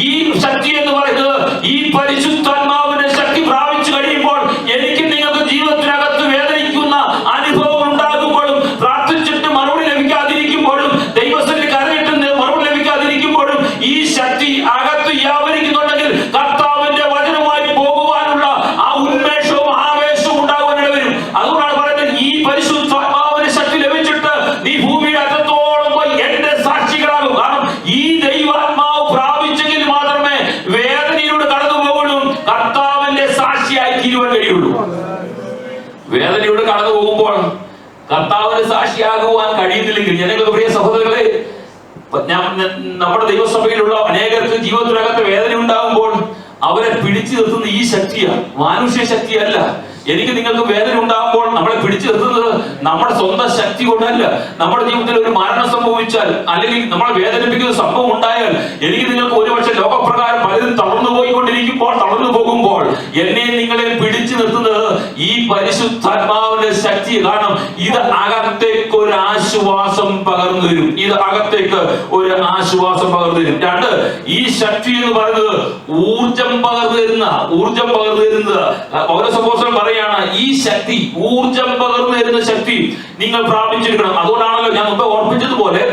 [SPEAKER 2] ഈ ശക്തി എന്ന് പറയുന്നത്. ഈ പരിശുദ്ധാത്മാവിന്റെ ശക്തി പ്രാപിച്ചു കഴിയുമ്പോൾ എനിക്ക് നിങ്ങൾക്ക് ജീവിതത്തിനകത്ത് വേദനിക്കുന്ന അനുഭവം ഉണ്ടാകുമ്പോഴും, പ്രാർത്ഥിച്ചിട്ട് മറുപടി ലഭിക്കാതിരിക്കുമ്പോഴും, ദൈവസന്നിധിയിൽ കരഞ്ഞിട്ട് മറുപടി ലഭിക്കാതിരിക്കുമ്പോഴും ഈ ശക്തി അകത്ത് വ്യാപരിക്കുന്നുണ്ടെങ്കിൽ കർത്താവിന്റെ വചനമായി പോകുവാനുള്ള ആ ഉന്മേഷവും ആവേശവും ഉണ്ടാകുവാൻ ഇടവരും. അതുകൊണ്ടാണ് പറയുന്നത്, ഈ പരിശുദ്ധാത്മാവിന്റെ ശക്തി ലഭിച്ചിട്ട് നീ ഭൂമിയുടെ അറ്റത്തോളം പോയി എന്റെ സാക്ഷികളാകും. കാരണം ഈ ദൈവാത്മാവ് പ്രാപിച്ചെങ്കിൽ മാത്രമേ വേദനയിലൂടെ കടന്നു പോകുള്ളൂ, കർത്താവിന്റെ സാക്ഷിയായി തീരുവാൻ കഴിയുള്ളൂ. വേദനയിലൂടെ കടന്നു പോകുമ്പോൾ കർത്താവിന്റെ സാക്ഷിയാകുവാൻ കഴിയുന്നില്ലെങ്കിൽ, ഞങ്ങളുടെ പ്രിയ സഹോദരങ്ങളെ, നമ്മുടെ ദൈവസഭയിലുള്ള അനേകർക്ക് ജീവിതത്തിനകത്ത് വേദന ഉണ്ടാകുമ്പോൾ അവരെ പിടിച്ചു നിർത്തുന്ന ഈ ശക്തിയാണ്, മാനുഷ്യ ശക്തിയല്ല. എനിക്ക് നിങ്ങൾക്ക് വേദന ഉണ്ടാകുമ്പോൾ നമ്മളെ പിടിച്ചു നിർത്തുന്നത് നമ്മുടെ സ്വന്തം ശക്തി കൊണ്ടല്ല. നമ്മുടെ ജീവിതത്തിൽ ഒരു മരണം സംഭവിച്ചാൽ അല്ലെങ്കിൽ നമ്മളെ വേദനിപ്പിക്കുന്ന സംഭവം ഉണ്ടായാൽ എനിക്ക് നിങ്ങൾക്ക് ഒരുപക്ഷെ ലോകപ്രകാരം പലരും തളർന്നു പോകുമ്പോൾ എന്നെ നിങ്ങളെ പിടിച്ചു നിർത്തുന്നത് ഈ പരിശുദ്ധാത്മാവിന്റെ ശക്തി. കാരണം ഇത് അകത്തേക്ക് ഒരു ആശ്വാസം പകർന്നു തരും. ഇത് അകത്തേക്ക് ഒരു ആശ്വാസം പകർന്നു തരും. രണ്ട്, ഈ ശക്തി എന്ന് പറയുന്നത് ഊർജം പകർന്നു തരുന്നത്. പൗലോസ് അപ്പോസ്തലൻ പറയാണ്, ഈ ശക്തി, ഊർജം പകർന്നു തരുന്ന ശക്തി നിങ്ങൾ പ്രാപിച്ചെടുക്കണം. അതുകൊണ്ടാണല്ലോ ഞാൻ മുമ്പ് ഓർപ്പിച്ചതുപോലെ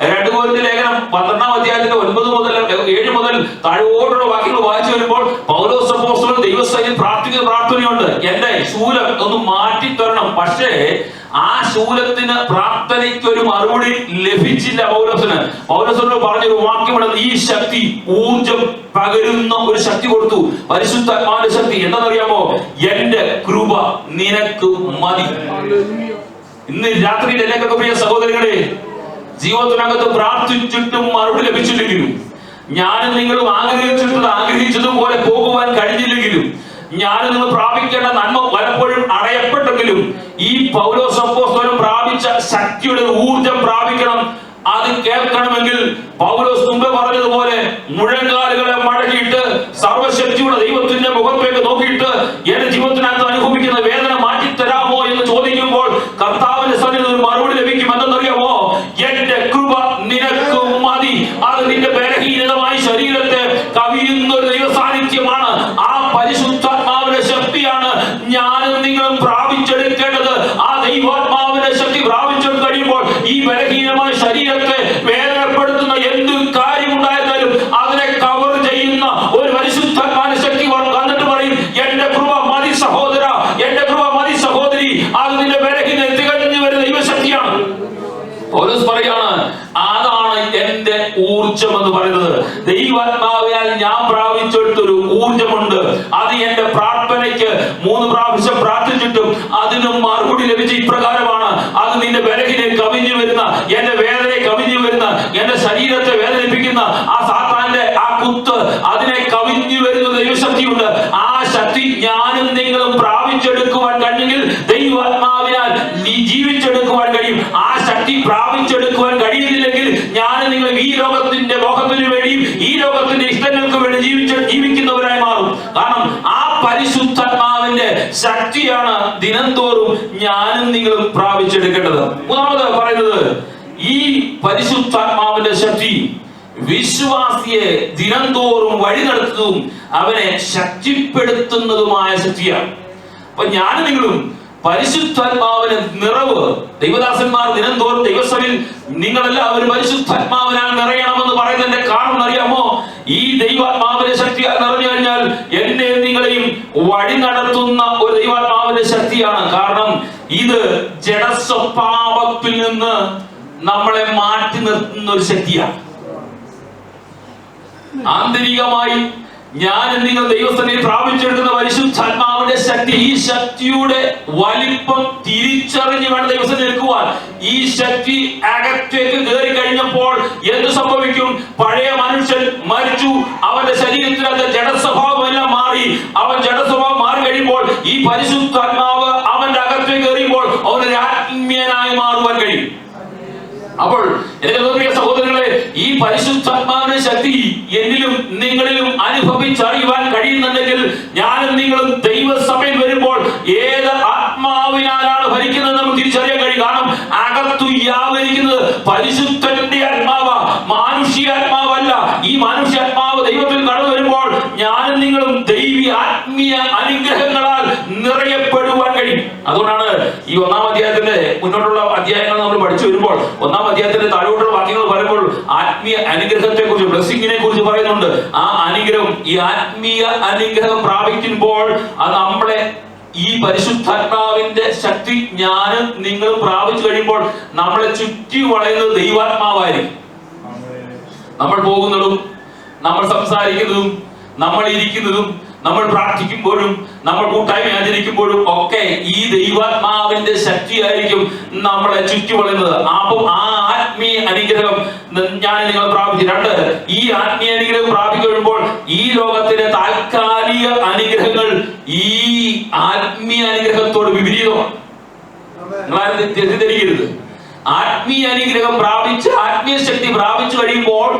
[SPEAKER 2] 2 കൊരിന്ത്യർ ലേഖനം 12-ാം അധ്യായത്തിന്റെ 9 മുതൽ 7 മുതൽ താഴോട്ടുള്ള വാക്യങ്ങൾ വായിച്ചു വരുമ്പോൾ പൗലോസ് അപ്പോസ്തലൻ ദൈവസന്നിധിയിൽ പ്രാർത്ഥിക്കുന്ന പ്രാർത്ഥനയുണ്ട്. എന്റെ ശൂലം ഒന്ന് മാറ്റി തരണം. പക്ഷേ ആ ശൂലത്തിന്, പ്രാർത്ഥനയ്ക്ക് ഒരു മറുപടി ലഭിച്ചില്ല. പൗലോസിനോട് പറഞ്ഞൊരു വാക്യമാണ്, ഈ ശക്തി ഊർജം പകരുന്ന ഒരു ശക്തി കൊടുത്തു, പരിശുദ്ധാത്മാവിന്റെ ശക്തി. എന്താണെന്നറിയാമോ? എന്റെ കൃപ നിനക്ക് മതി. ഇന്ന് രാത്രിയിൽ എനിക്കൊക്കെ പ്രിയ സഹോദരങ്ങളെ, ജീവിതത്തിനകത്ത് പ്രാർത്ഥിച്ചിട്ടും മറുപടി ലഭിച്ചില്ലെങ്കിലും, ഞാനും നിങ്ങളും ആഗ്രഹിച്ചതുപോലെ പോകുവാൻ കഴിഞ്ഞില്ലെങ്കിലും, ഞാനും നിങ്ങൾ പ്രാപിക്കേണ്ട നന്മ പലപ്പോഴും അടയപ്പെട്ടെങ്കിലും, ഈ പൗലോസ് അപ്പോസ്തലൻ പ്രാപിച്ച ശക്തിയുടെ ഊർജം പ്രാപിക്കണം. അത് കേൾക്കണമെങ്കിൽ പൗലോസ് മുമ്പ് പറഞ്ഞതുപോലെ മുഴങ്കാലുകളെ മടക്കിയിട്ട് സർവശക്തിയുടെ ദൈവത്തിന്റെ മുഖത്തേക്ക് നോക്കിയിട്ട് എന്റെ ജീവിതത്തിനകത്ത് അനുഭവിക്കുന്ന വേദന മാറ്റിത്തരാമോ എന്ന് ചോദിക്കുമ്പോൾ കർത്താവിന്റെ സന്നിധിയിൽ ഒരു മറുപടി ലഭിക്കും. എന്തെന്നറിയാമോ? എന്റെ കൃപ നിനക്ക് മതി. അത് നിന്റെ ബലഹീനതമായ ശരീരത്തെ കവിയുന്ന ഒരു ദൈവ സാന്നിധ്യമാണ്. ആ പരിശുദ്ധാത്മാവിന്റെ ശക്തിയാണ് ഞാനും നിങ്ങളും പ്രാപിച്ചെടുക്കേണ്ടത്. ആ ദൈവാത്മാവിന്റെ ശക്തി പ്രാപിച്ചെടുത്ത് കഴിയുമ്പോൾ ഈ ബലഹീനമായ ശരീരത്തെ വേദനപ്പെടുത്തുന്ന എന്ത് കാര്യം ഉണ്ടായിരുന്നാലും അതിനെ കവർ ചെയ്യുന്ന ഒരു പരിശുദ്ധാത്മാവിന്റെ ശക്തി വന്നിട്ട് പറയും, എന്റെ കൃപ മതി സഹോദര, എന്റെ കൃപ മതി സഹോദരി. അത് നിന്റെ ബലഹീനത തികഞ്ഞു വരുന്ന ദൈവശക്തിയാണ്. പൗലോസ് പറയാണ്, അതാണ് എന്റെ ഊർജം എന്ന് പറയുന്നത്. ദൈവാത്മാവിനാൽ ഞാൻ പ്രാപിച്ചെടുത്തൊരു ഊർജമുണ്ട്. അത് എന്റെ പ്രാർത്ഥനയ്ക്ക് 3 പ്രാവശ്യം പ്രാർത്ഥിച്ചിട്ടും അതിന് മറുപടി ലഭിച്ച ഇപ്രകാരമാണ്, അത് നിന്റെ ബലഹീനതയെ കവിഞ്ഞു വരുന്ന, എന്റെ വേദനയെ കവിഞ്ഞു വരുന്ന, എന്റെ ശരീരത്തെ വേദനിപ്പിക്കുന്ന ആ സാത്താന്റെ ആ കുത്ത്, അതിനെ കവിഞ്ഞു വരുന്ന ദൈവശക്തിയുണ്ട്. ആ ശക്തി ഞാനും നിങ്ങളും പ്രാപിച്ചെടുക്കുവാൻ കഴിഞ്ഞെങ്കിൽ ദൈവാത്മാവിനാൽ നീ ജീവിച്ചെടുക്കുവാൻ കഴിയും. ആ ശക്തി പ്രാപിച്ചെടുക്കുവാൻ കഴിയുന്നില്ലെങ്കിൽ ഞാനും നിങ്ങൾ ഈ ലോകത്തിന്റെ മോഹത്തിന് വേണ്ടിയും ഈ ലോകത്തിന്റെ ഇഷ്ടങ്ങൾക്ക് വേണ്ടി ജീവിക്കുന്നവരായി മാറും. കാരണം ആ പരിശുദ്ധാത്മാവിന്റെ ശക്തിയാണ് ദിനംതോറും ഞാനും നിങ്ങളും പ്രാപിച്ചെടുക്കേണ്ടത്. മൂന്നാമത് പറയുന്നത്, ഈ പരിശുദ്ധാത്മാവിന്റെ ശക്തി വിശ്വാസിയെ ദിനംതോറും വഴി നടത്തുന്നതും അവനെ ശക്തിപ്പെടുത്തുന്നതുമായ ശക്തിയാണ്. അപ്പൊ ഞാനും നിങ്ങളും പരിശുദ്ധാത്മാവിന് നിറവ്, ദൈവദാസന്മാർ ദിനംതോറും ദൈവസഭയിൽ നിങ്ങളെല്ലാവരും പരിശുദ്ധാത്മാവിനാൽ നിറയണമെന്ന് പറയുന്നതിന്റെ കാരണം അറിയാമോ? ഈ ദൈവാത്മാവിന്റെ ശക്തി നിറഞ്ഞു കഴിഞ്ഞാൽ എന്നെ നിങ്ങളെയും വഴി നടത്തുന്ന ഒരു ദൈവാത്മാവിന്റെ ശക്തിയാണ്. കാരണം ഇത് ജഡസ്വഭാവത്തിൽ നിന്ന് നമ്മളെ മാറ്റി നിർത്തുന്ന ഒരു ശക്തിയാണ്. ആന്തരികമായി ഞാൻ നിങ്ങൾ ദൈവസന്നിധിയിൽ പ്രാപിച്ചെടുക്കുന്ന പരിശുദ്ധാത്മാവിന്റെ ശക്തി, ഈ ശക്തിയുടെ വലിപ്പം തിരിച്ചറിഞ്ഞ് വേണം ദൈവസന്നിധിയിൽ നിൽക്കുവാൻ. ഈ ശക്തി അകത്തേക്ക് കയറി കഴിഞ്ഞപ്പോൾ എന്ത് സംഭവിക്കും? പഴയ മനുഷ്യൻ മരിച്ചു, അവന്റെ ശരീരത്തിനകത്ത് ജഡസ്വഭാവം എല്ലാം മാറി. അവൻ ജഡസ്വഭാവം മാറി കഴിയുമ്പോൾ ഈ പരിശുദ്ധാത്മാവ് അവന്റെ അകത്തേക്ക് കയറിയുമ്പോൾ അവനൊരു ആത്മീയനായി മാറുവാൻ കഴിയും. അപ്പോൾ എന്റെ സഹോദരങ്ങളെ, ഈ പരിശുദ്ധാത്മാവിന്റെ ശക്തി എന്നിലും നിങ്ങളിലും അനുഭവിച്ചറിയുവാൻ കഴിയുന്നുണ്ടെങ്കിൽ ഞാനും നിങ്ങളും ദൈവസഭയിൽ വരുമ്പോൾ ഏത് ആത്മാവിനാലാണ് ഭരിക്കുന്നത് നമുക്ക് തിരിച്ചറിയാൻ കഴിയും. കാരണം അകത്തു വ്യാപരിക്കുന്നത് പരിശുദ്ധന്റെ ആത്മാവ്, മാനുഷ്യാത്മാവല്ല. ഈ മാനുഷ്യാത്മാവ് ദൈവത്തിൽ കടന്നു വരുമ്പോൾ ഞാനും നിങ്ങളും ദൈവീയ ആത്മീയ അനുഗ്രഹങ്ങളാൽ നിറയപ്പെടുവാൻ കഴിയും. അതുകൊണ്ടാണ് ഈ 1-ാം അധ്യായത്തിന്റെ മുന്നോട്ടുള്ള അധ്യായങ്ങൾ നമ്മൾ പഠിച്ചു വരുമ്പോൾ 1-ാം അധ്യായത്തിന്റെ താഴോട്ടുള്ള വാക്യങ്ങൾ പറയുമ്പോൾ ആത്മീയ അനുഗ്രഹത്തെ കുറിച്ച്, ബ്ലെസ്സിങ്ങിനെ കുറിച്ച് പറയുന്നുണ്ട്. ആ അനുഗ്രഹം, ഈ ആത്മീയ അനുഗ്രഹം പ്രാപിക്കുമ്പോൾ അത് നമ്മളെ, ഈ പരിശുദ്ധാത്മാവിന്റെ ശക്തി ഞാനും നിങ്ങളും പ്രാപിച്ചു കഴിയുമ്പോൾ നമ്മളെ ചുറ്റി വളയുന്നത് ദൈവാത്മാവായിരിക്കും. നമ്മൾ പോകുന്നതും നമ്മൾ സംസാരിക്കുന്നതും നമ്മൾ ഇരിക്കുന്നതും നമ്മൾ പ്രാർത്ഥിക്കുമ്പോഴും നമ്മൾ കൂട്ടായ്മ ആചരിക്കുമ്പോഴും ഒക്കെ ഈ ദൈവാത്മാവിന്റെ ശക്തിയായിരിക്കും നമ്മളെ ചുറ്റി വളരുന്നത്. അപ്പം ആ ആത്മീയ അനുഗ്രഹം ഞാൻ നിങ്ങൾ പ്രാപിച്ചു. 2, ഈ ആത്മീയ അനുഗ്രഹം പ്രാപിക്കുമ്പോൾ ഈ ലോകത്തിലെ താൽക്കാലിക അനുഗ്രഹങ്ങൾ ഈ ആത്മീയ അനുഗ്രഹത്തോട് വിപരീതമാണ്. നിങ്ങളാരും തെറ്റിദ്ധരിക്കരുത്. ആത്മീയ അനുഗ്രഹം പ്രാപിച്ച്, ആത്മീയ ശക്തി പ്രാപിച്ചു കഴിയുമ്പോൾ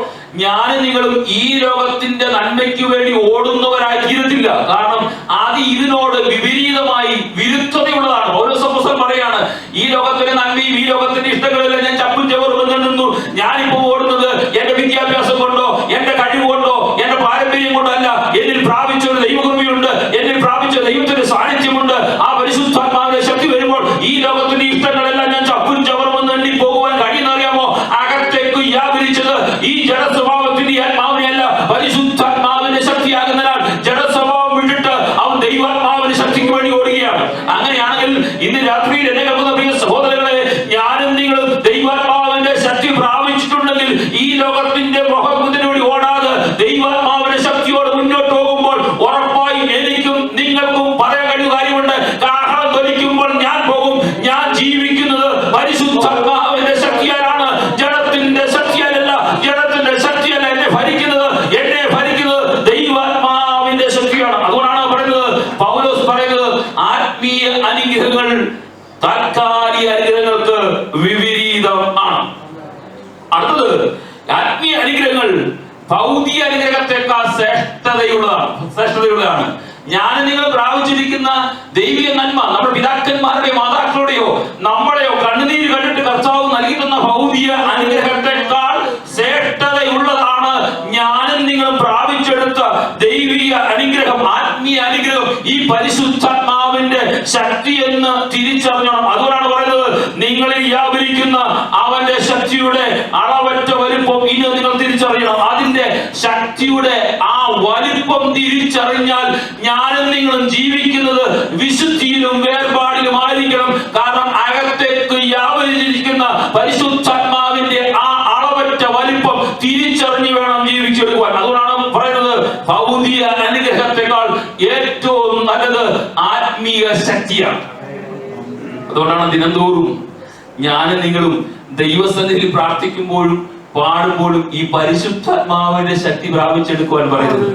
[SPEAKER 2] ഞാനും നിങ്ങളും ഈ ലോകത്തിന്റെ നന്മയ്ക്ക് വേണ്ടി ഓടുന്നവരായി തീരത്തില്ല. കാരണം അത് ഇതിനോട് വിപരീതമായി വിരുദ്ധതയുള്ളതാണ്. ഓരോ സംവത്സരം പറയാണ്, ഈ ലോകത്തിന്റെ നന്മയും ഈ ലോകത്തിന്റെ ഇഷ്ടങ്ങളെല്ലാം ഞാൻ ചപ്പും ചവറും നിന്നു. ഞാനിപ്പോ ഓടുന്നത് എന്റെ വിദ്യാഭ്യാസം കൊണ്ടോ എന്റെ കഴിവ് കൊണ്ടോ എന്റെ പാരമ്പര്യം കൊണ്ടോ അല്ല. എന്നിൽ പ്രാപിച്ച ഒരു ദൈവകൃപയുണ്ട്, എന്നിൽ പ്രാപിച്ച ദൈവത്തിന്റെ സാന്നിധ്യമുണ്ട്. ആ പരിശുദ്ധാത്മാവിന്റെ ശക്തി വരുമ്പോൾ ഈ ലോകത്തിന്റെ ഇഷ്ടങ്ങളെല്ലാം ഞാൻ ചപ്പും ചവറും എണ്ണി പോകുവാൻ കഴിയുന്നറിയാമോ? അകത്തേക്ക് വ്യാപരിച്ചത് ഈ ജഡസ്വഭാവത്തിന്റെ ആത്മാവിനെയല്ല, പരിശുദ്ധാത്മാവിന്റെ ശക്തിയാകുന്നതിനാൽ ജഡസ്വഭാവം വിട്ടിട്ട് അവൻ ദൈവാത്മാവിന്റെ ശക്തിക്ക് വേണ്ടി ഓടുകയാണ്. അങ്ങനെയാണെങ്കിൽ ഇന്ന് രാത്രിയിൽ എന്നെ കേൾക്കുന്ന പ്രിയ സഹോദരങ്ങളെ, ഞാനും നിങ്ങളും ദൈവാത്മാവിന്റെ ശക്തി പ്രാപിച്ചിട്ടുണ്ടെങ്കിൽ ഈ ലോകത്തിന്റെ മുഖത്തിനോട് ഓടാതെ ദൈവാത്മാവിന്റെ ശക്തിയോട് മുന്നോട്ട് പോകുമ്പോൾ ഉറപ്പായും എനിക്കും നിങ്ങൾക്കും പറയാൻ കഴിയുന്ന കാര്യമുണ്ട്. കാഹളം ധ്വനിക്കുമ്പോൾ ഞാൻ പോകും. ഞാൻ ജീവിക്കുന്നത് പരിശുദ്ധാത്മാവിന്റെ ശക്തിയാലാണ്, ജഡത്തിന്റെ ശക്തിയാലല്ല. ജഡത്തിന്റെ ശക്തിയല്ല എന്നെ ഭരിക്കുന്നത്. എന്നെ ഭരിക്കുന്നത് ദൈവാത്മാവിന്റെ ശക്തിയാണ്. അതുകൊണ്ടാണ് പറയുന്നത്, പൗലോസ് പറയുന്നത്, ആത്മീയ അനുഗ്രഹങ്ങൾ താൽക്കാലിക അനുഗ്രഹങ്ങൾക്ക് വിപരീതം ആണ്. അടുത്തത്, ആത്മീയ അനുഗ്രഹങ്ങൾ ഭൗതിക അനുഗ്രഹത്തെക്കാൾ ശ്രേഷ്ഠതയുള്ളതാണ്. ഞാൻ നിങ്ങൾ പ്രാപിച്ചിരിക്കുന്ന ദൈവിക നന്മ നമ്മുടെ പിതാക്കന്മാരുടെയോ മാതാക്കളുടെയോ നമ്മളെയോ കണ്ണുനീര് കണ്ടിട്ട് കർത്താവ് നൽകുന്ന ഭൗതിക അനുഗ്രഹത്തെക്കാൾ ശ്രേഷ്ഠതയുള്ളതാണ് ഞാനും നിങ്ങളും പ്രാപിച്ചെടുത്ത ദൈവിക അനുഗ്രഹം, ആത്മീയ അനുഗ്രഹം, ഈ പരിശുദ്ധാത്മാവിന്റെ ശക്തി എന്ന് തിരിച്ചറിഞ്ഞണം. അതുകൊണ്ടാണ് പറയുന്നത്, നിങ്ങളിൽ വ്യാപരിക്കുന്ന അവന്റെ ശക്തിയുടെ അളവറ്റ വലിപ്പം ഇനി നിങ്ങൾ തിരിച്ചറിയണം. അതിന്റെ ശക്തിയുടെ ആ വലിപ്പം തിരിച്ചറിഞ്ഞാൽ ഞാനും നിങ്ങളും ജീവിക്കുന്നത് വിശുദ്ധിയിലും വേർപാടിലും ആയിരിക്കണം. കാരണം അകത്തേക്ക് വ്യാപരിച്ചിരിക്കുന്ന പരിശുദ്ധാത്മാവിന്റെ ആ അളവറ്റ വലിപ്പം തിരിച്ചറിഞ്ഞു വേണം ജീവിച്ചെടുക്കുവാൻ. അതുകൊണ്ടാണ് പറയുന്നത്, ഭൗതിക അനുഗ്രഹത്തെക്കാൾ ഏറ്റവും നല്ലത് ആത്മീയ ശക്തിയാണ്. അതുകൊണ്ടാണ് ദിനംതോറും ഞാനും നിങ്ങളും ദൈവസന്നിധിയിൽ പ്രാർത്ഥിക്കുമ്പോഴും പാടുമ്പോഴും ഈ പരിശുദ്ധാത്മാവിന്റെ ശക്തി പ്രാപിച്ചെടുക്കുവാൻ പറയുന്നത്.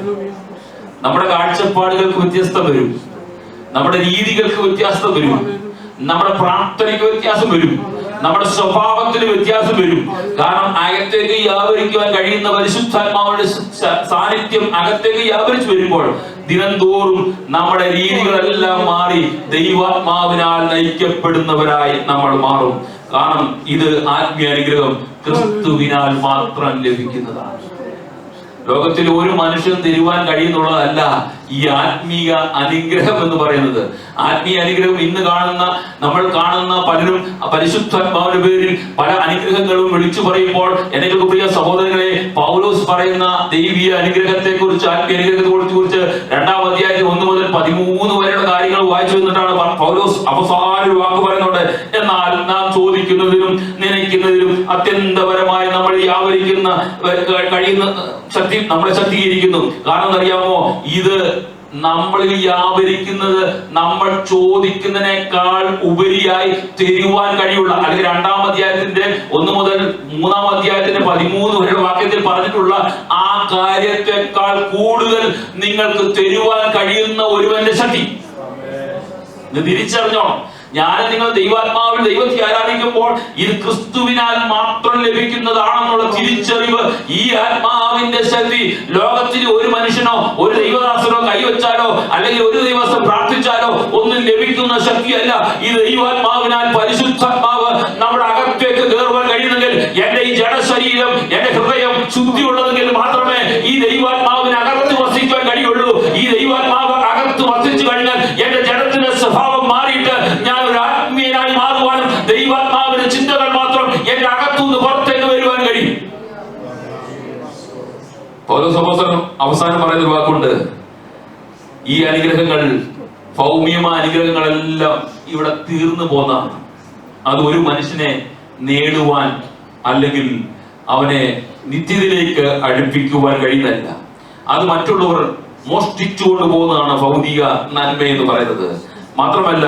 [SPEAKER 2] നമ്മുടെ കാഴ്ചപ്പാടുകൾക്ക് വ്യത്യസ്തം വരും, നമ്മുടെ രീതികൾക്ക് വ്യത്യാസം വരും, നമ്മുടെ പ്രാർത്ഥനയ്ക്ക് വ്യത്യാസം വരും, നമ്മുടെ സ്വഭാവത്തിന് വ്യത്യാസം വരും. കാരണം അകത്തേക്ക് വ്യാപരിക്കുവാൻ കഴിയുന്ന പരിശുദ്ധാത്മാവിന്റെ സാന്നിധ്യം അകത്തേക്ക് വ്യാപരിച്ചു വരുമ്പോൾ ദിനംതോറും നമ്മുടെ രീതികളെല്ലാം മാറി ദൈവാത്മാവിനാൽ നയിക്കപ്പെടുന്നവരായി നമ്മൾ മാറും. കാരണം ഇത് ആത്മീയ അനുഗ്രഹം ക്രിസ്തുവിനാൽ മാത്രം ലഭിക്കുന്നതാണ്. ലോകത്തിൽ ഒരു മനുഷ്യൻ തരുവാൻ കഴിയുന്നുള്ളതല്ല ഈ ആത്മീയ അനുഗ്രഹം എന്ന് പറയുന്നത്. ആത്മീയ അനുഗ്രഹം ഇന്ന് നമ്മൾ കാണുന്ന പലരും പരിശുദ്ധാത്മാവിന്റെ പേരിൽ പല അനുഗ്രഹങ്ങളും വിളിച്ചു പറയുമ്പോൾ, എന്റെ പ്രിയ സഹോദരങ്ങളെ, പൗലോസ് പറയുന്ന ദൈവീയ അനുഗ്രഹത്തെ കുറിച്ച്, ആത്മീയ അനുഗ്രഹത്തെ കുറിച്ച് 2-ാം അധ്യായത്തിൽ 1 മുതൽ 13 വരെയുള്ള കാര്യങ്ങൾ വായിച്ചു വന്നിട്ടാണ് പൗലോസ് അവസാന ഒരു വാക്ക് പറയുന്നുണ്ട്. എന്നാൽ നാം ചോദിക്കുന്നതിനും നനയ്ക്കുന്നതിനും അത്യന്തപരമായി നമ്മൾ വ്യാപരിക്കുന്ന കഴിയുന്ന ശക്തി നമ്മളെ ശക്തീകരിക്കുന്നു. കാരണം അറിയാമോ, ഇത് നമ്മളിൽ വ്യാപരിക്കുന്നത് നമ്മൾ ചോദിക്കുന്നതിനേക്കാൾ ഉപരിയായി തരുവാൻ കഴിയുള്ള, അല്ലെങ്കിൽ 2-ാം അധ്യായത്തിന്റെ 1 മുതൽ 3-ാം അധ്യായത്തിന്റെ 13 വരെയുള്ള വാക്യത്തിൽ പറഞ്ഞിട്ടുള്ള ആ കാര്യത്തെക്കാൾ കൂടുതൽ നിങ്ങൾക്ക് തരുവാൻ കഴിയുന്ന ഒരുവന്റെ ശക്തി തിരിച്ചറിഞ്ഞോണം. ഞാൻ നിങ്ങൾ ദൈവാത്മാവിൽ ദൈവത്തെ ആരാധിക്കുമ്പോൾ ഇത് ക്രിസ്തുവിനാൽ മാത്രം ലഭിക്കുന്നതാണെന്നുള്ള തിരിച്ചറിവ്, ഈ ആത്മാവിന്റെ ശക്തി ലോകത്തിൽ ഒരു മനുഷ്യനോ ഒരു ദൈവദാസനോ കൈവച്ചാലോ അല്ലെങ്കിൽ ഒരു ദിവസം പ്രാർത്ഥിച്ചാലോ ഒന്നും ലഭിക്കുന്ന ശക്തിയല്ല. ഈ ദൈവാത്മാവിനാൽ പരിശുദ്ധാത്മാവ് നമ്മുടെ അകത്തേക്ക് കയറുവാൻ കഴിയുന്നെങ്കിൽ, എന്റെ ഈ ജഡശരീരം, എന്റെ ഹൃദയം ശുദ്ധിയുള്ളതെങ്കിൽ മാത്രമേ ഈ ദൈവാത്മാവിന് അകത്ത് വസിക്കാൻ കഴിയുള്ളൂ. ഈ ദൈവാത്മാവ് അകത്ത് വസിച്ചു കഴിഞ്ഞാൽ എന്റെ ജഡത്തിന്റെ സ്വഭാവം മാറിയിട്ട് ഞാൻ ഒരു ആത്മീയനായി മാറുവാനും ദൈവാത്മാവിന്റെ ചിന്തകൾ മാത്രം എന്റെ അകത്തുനിന്ന് പുറത്തേക്ക് വരുവാൻ കഴിയും. അവസാനം പറയുന്ന വാക്കുണ്ട്, ഈ അനുഗ്രഹങ്ങൾ, ഭൗമ്യമായ അനുഗ്രഹങ്ങളെല്ലാം ഇവിടെ തീർന്നു പോന്നതാണ്. അത് ഒരു മനുഷ്യനെ നേടുവാൻ അല്ലെങ്കിൽ അവനെ നിത്യത്തിലേക്ക് അടുപ്പിക്കുവാൻ കഴിയുന്നതല്ല. അത് മറ്റുള്ളവർ മോഷ്ടിച്ചുകൊണ്ട് പോകുന്നതാണ് ഭൗതിക നന്മ എന്ന് പറയുന്നത്. മാത്രമല്ല,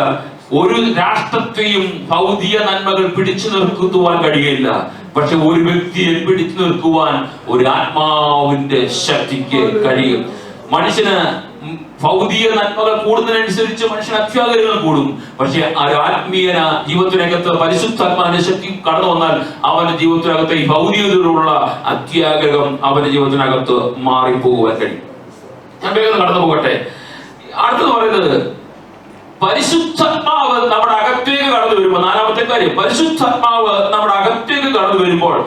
[SPEAKER 2] ഒരു രാഷ്ട്രത്തെയും ഭൗതിക നന്മകൾ പിടിച്ചു നിർത്തുവാൻ കഴിയില്ല. പക്ഷെ ഒരു വ്യക്തിയെ പിടിച്ചു നിർത്തുവാൻ ഒരു ആത്മാവിന്റെ ശക്തിക്ക് കഴിയും. മനുഷ്യന് ഭൗതിക നന്മകൾ കൂടുന്നതിനനുസരിച്ച് മനുഷ്യൻ അത്യാഗ്രഹങ്ങൾ കൂടും. പക്ഷെ ആ ആത്മീയ ജീവിതത്തിനകത്ത് പരിശുദ്ധാത്മാവിന്റെ ശക്തി കടന്നു വന്നാൽ അവന്റെ ജീവിതത്തിനകത്ത് ഈ ഭൗതികതയിലുള്ള അത്യാഗ്രഹം അവന്റെ ജീവിതത്തിനകത്ത് മാറിപ്പോകുവാൻ കഴിയും. ഞാൻ വേഗം കടന്നു പോകട്ടെ. അടുത്തത് പറയുന്നത് പരിശുദ്ധാത്മാവ് നമ്മുടെ അകത്തേക്ക് കടന്നു വരുമ്പോൾ, നാലാമത്തെ കാര്യം, പരിശുദ്ധാത്മാവ് നമ്മുടെ അകത്തേക്ക് കടന്നു വരുമ്പോൾ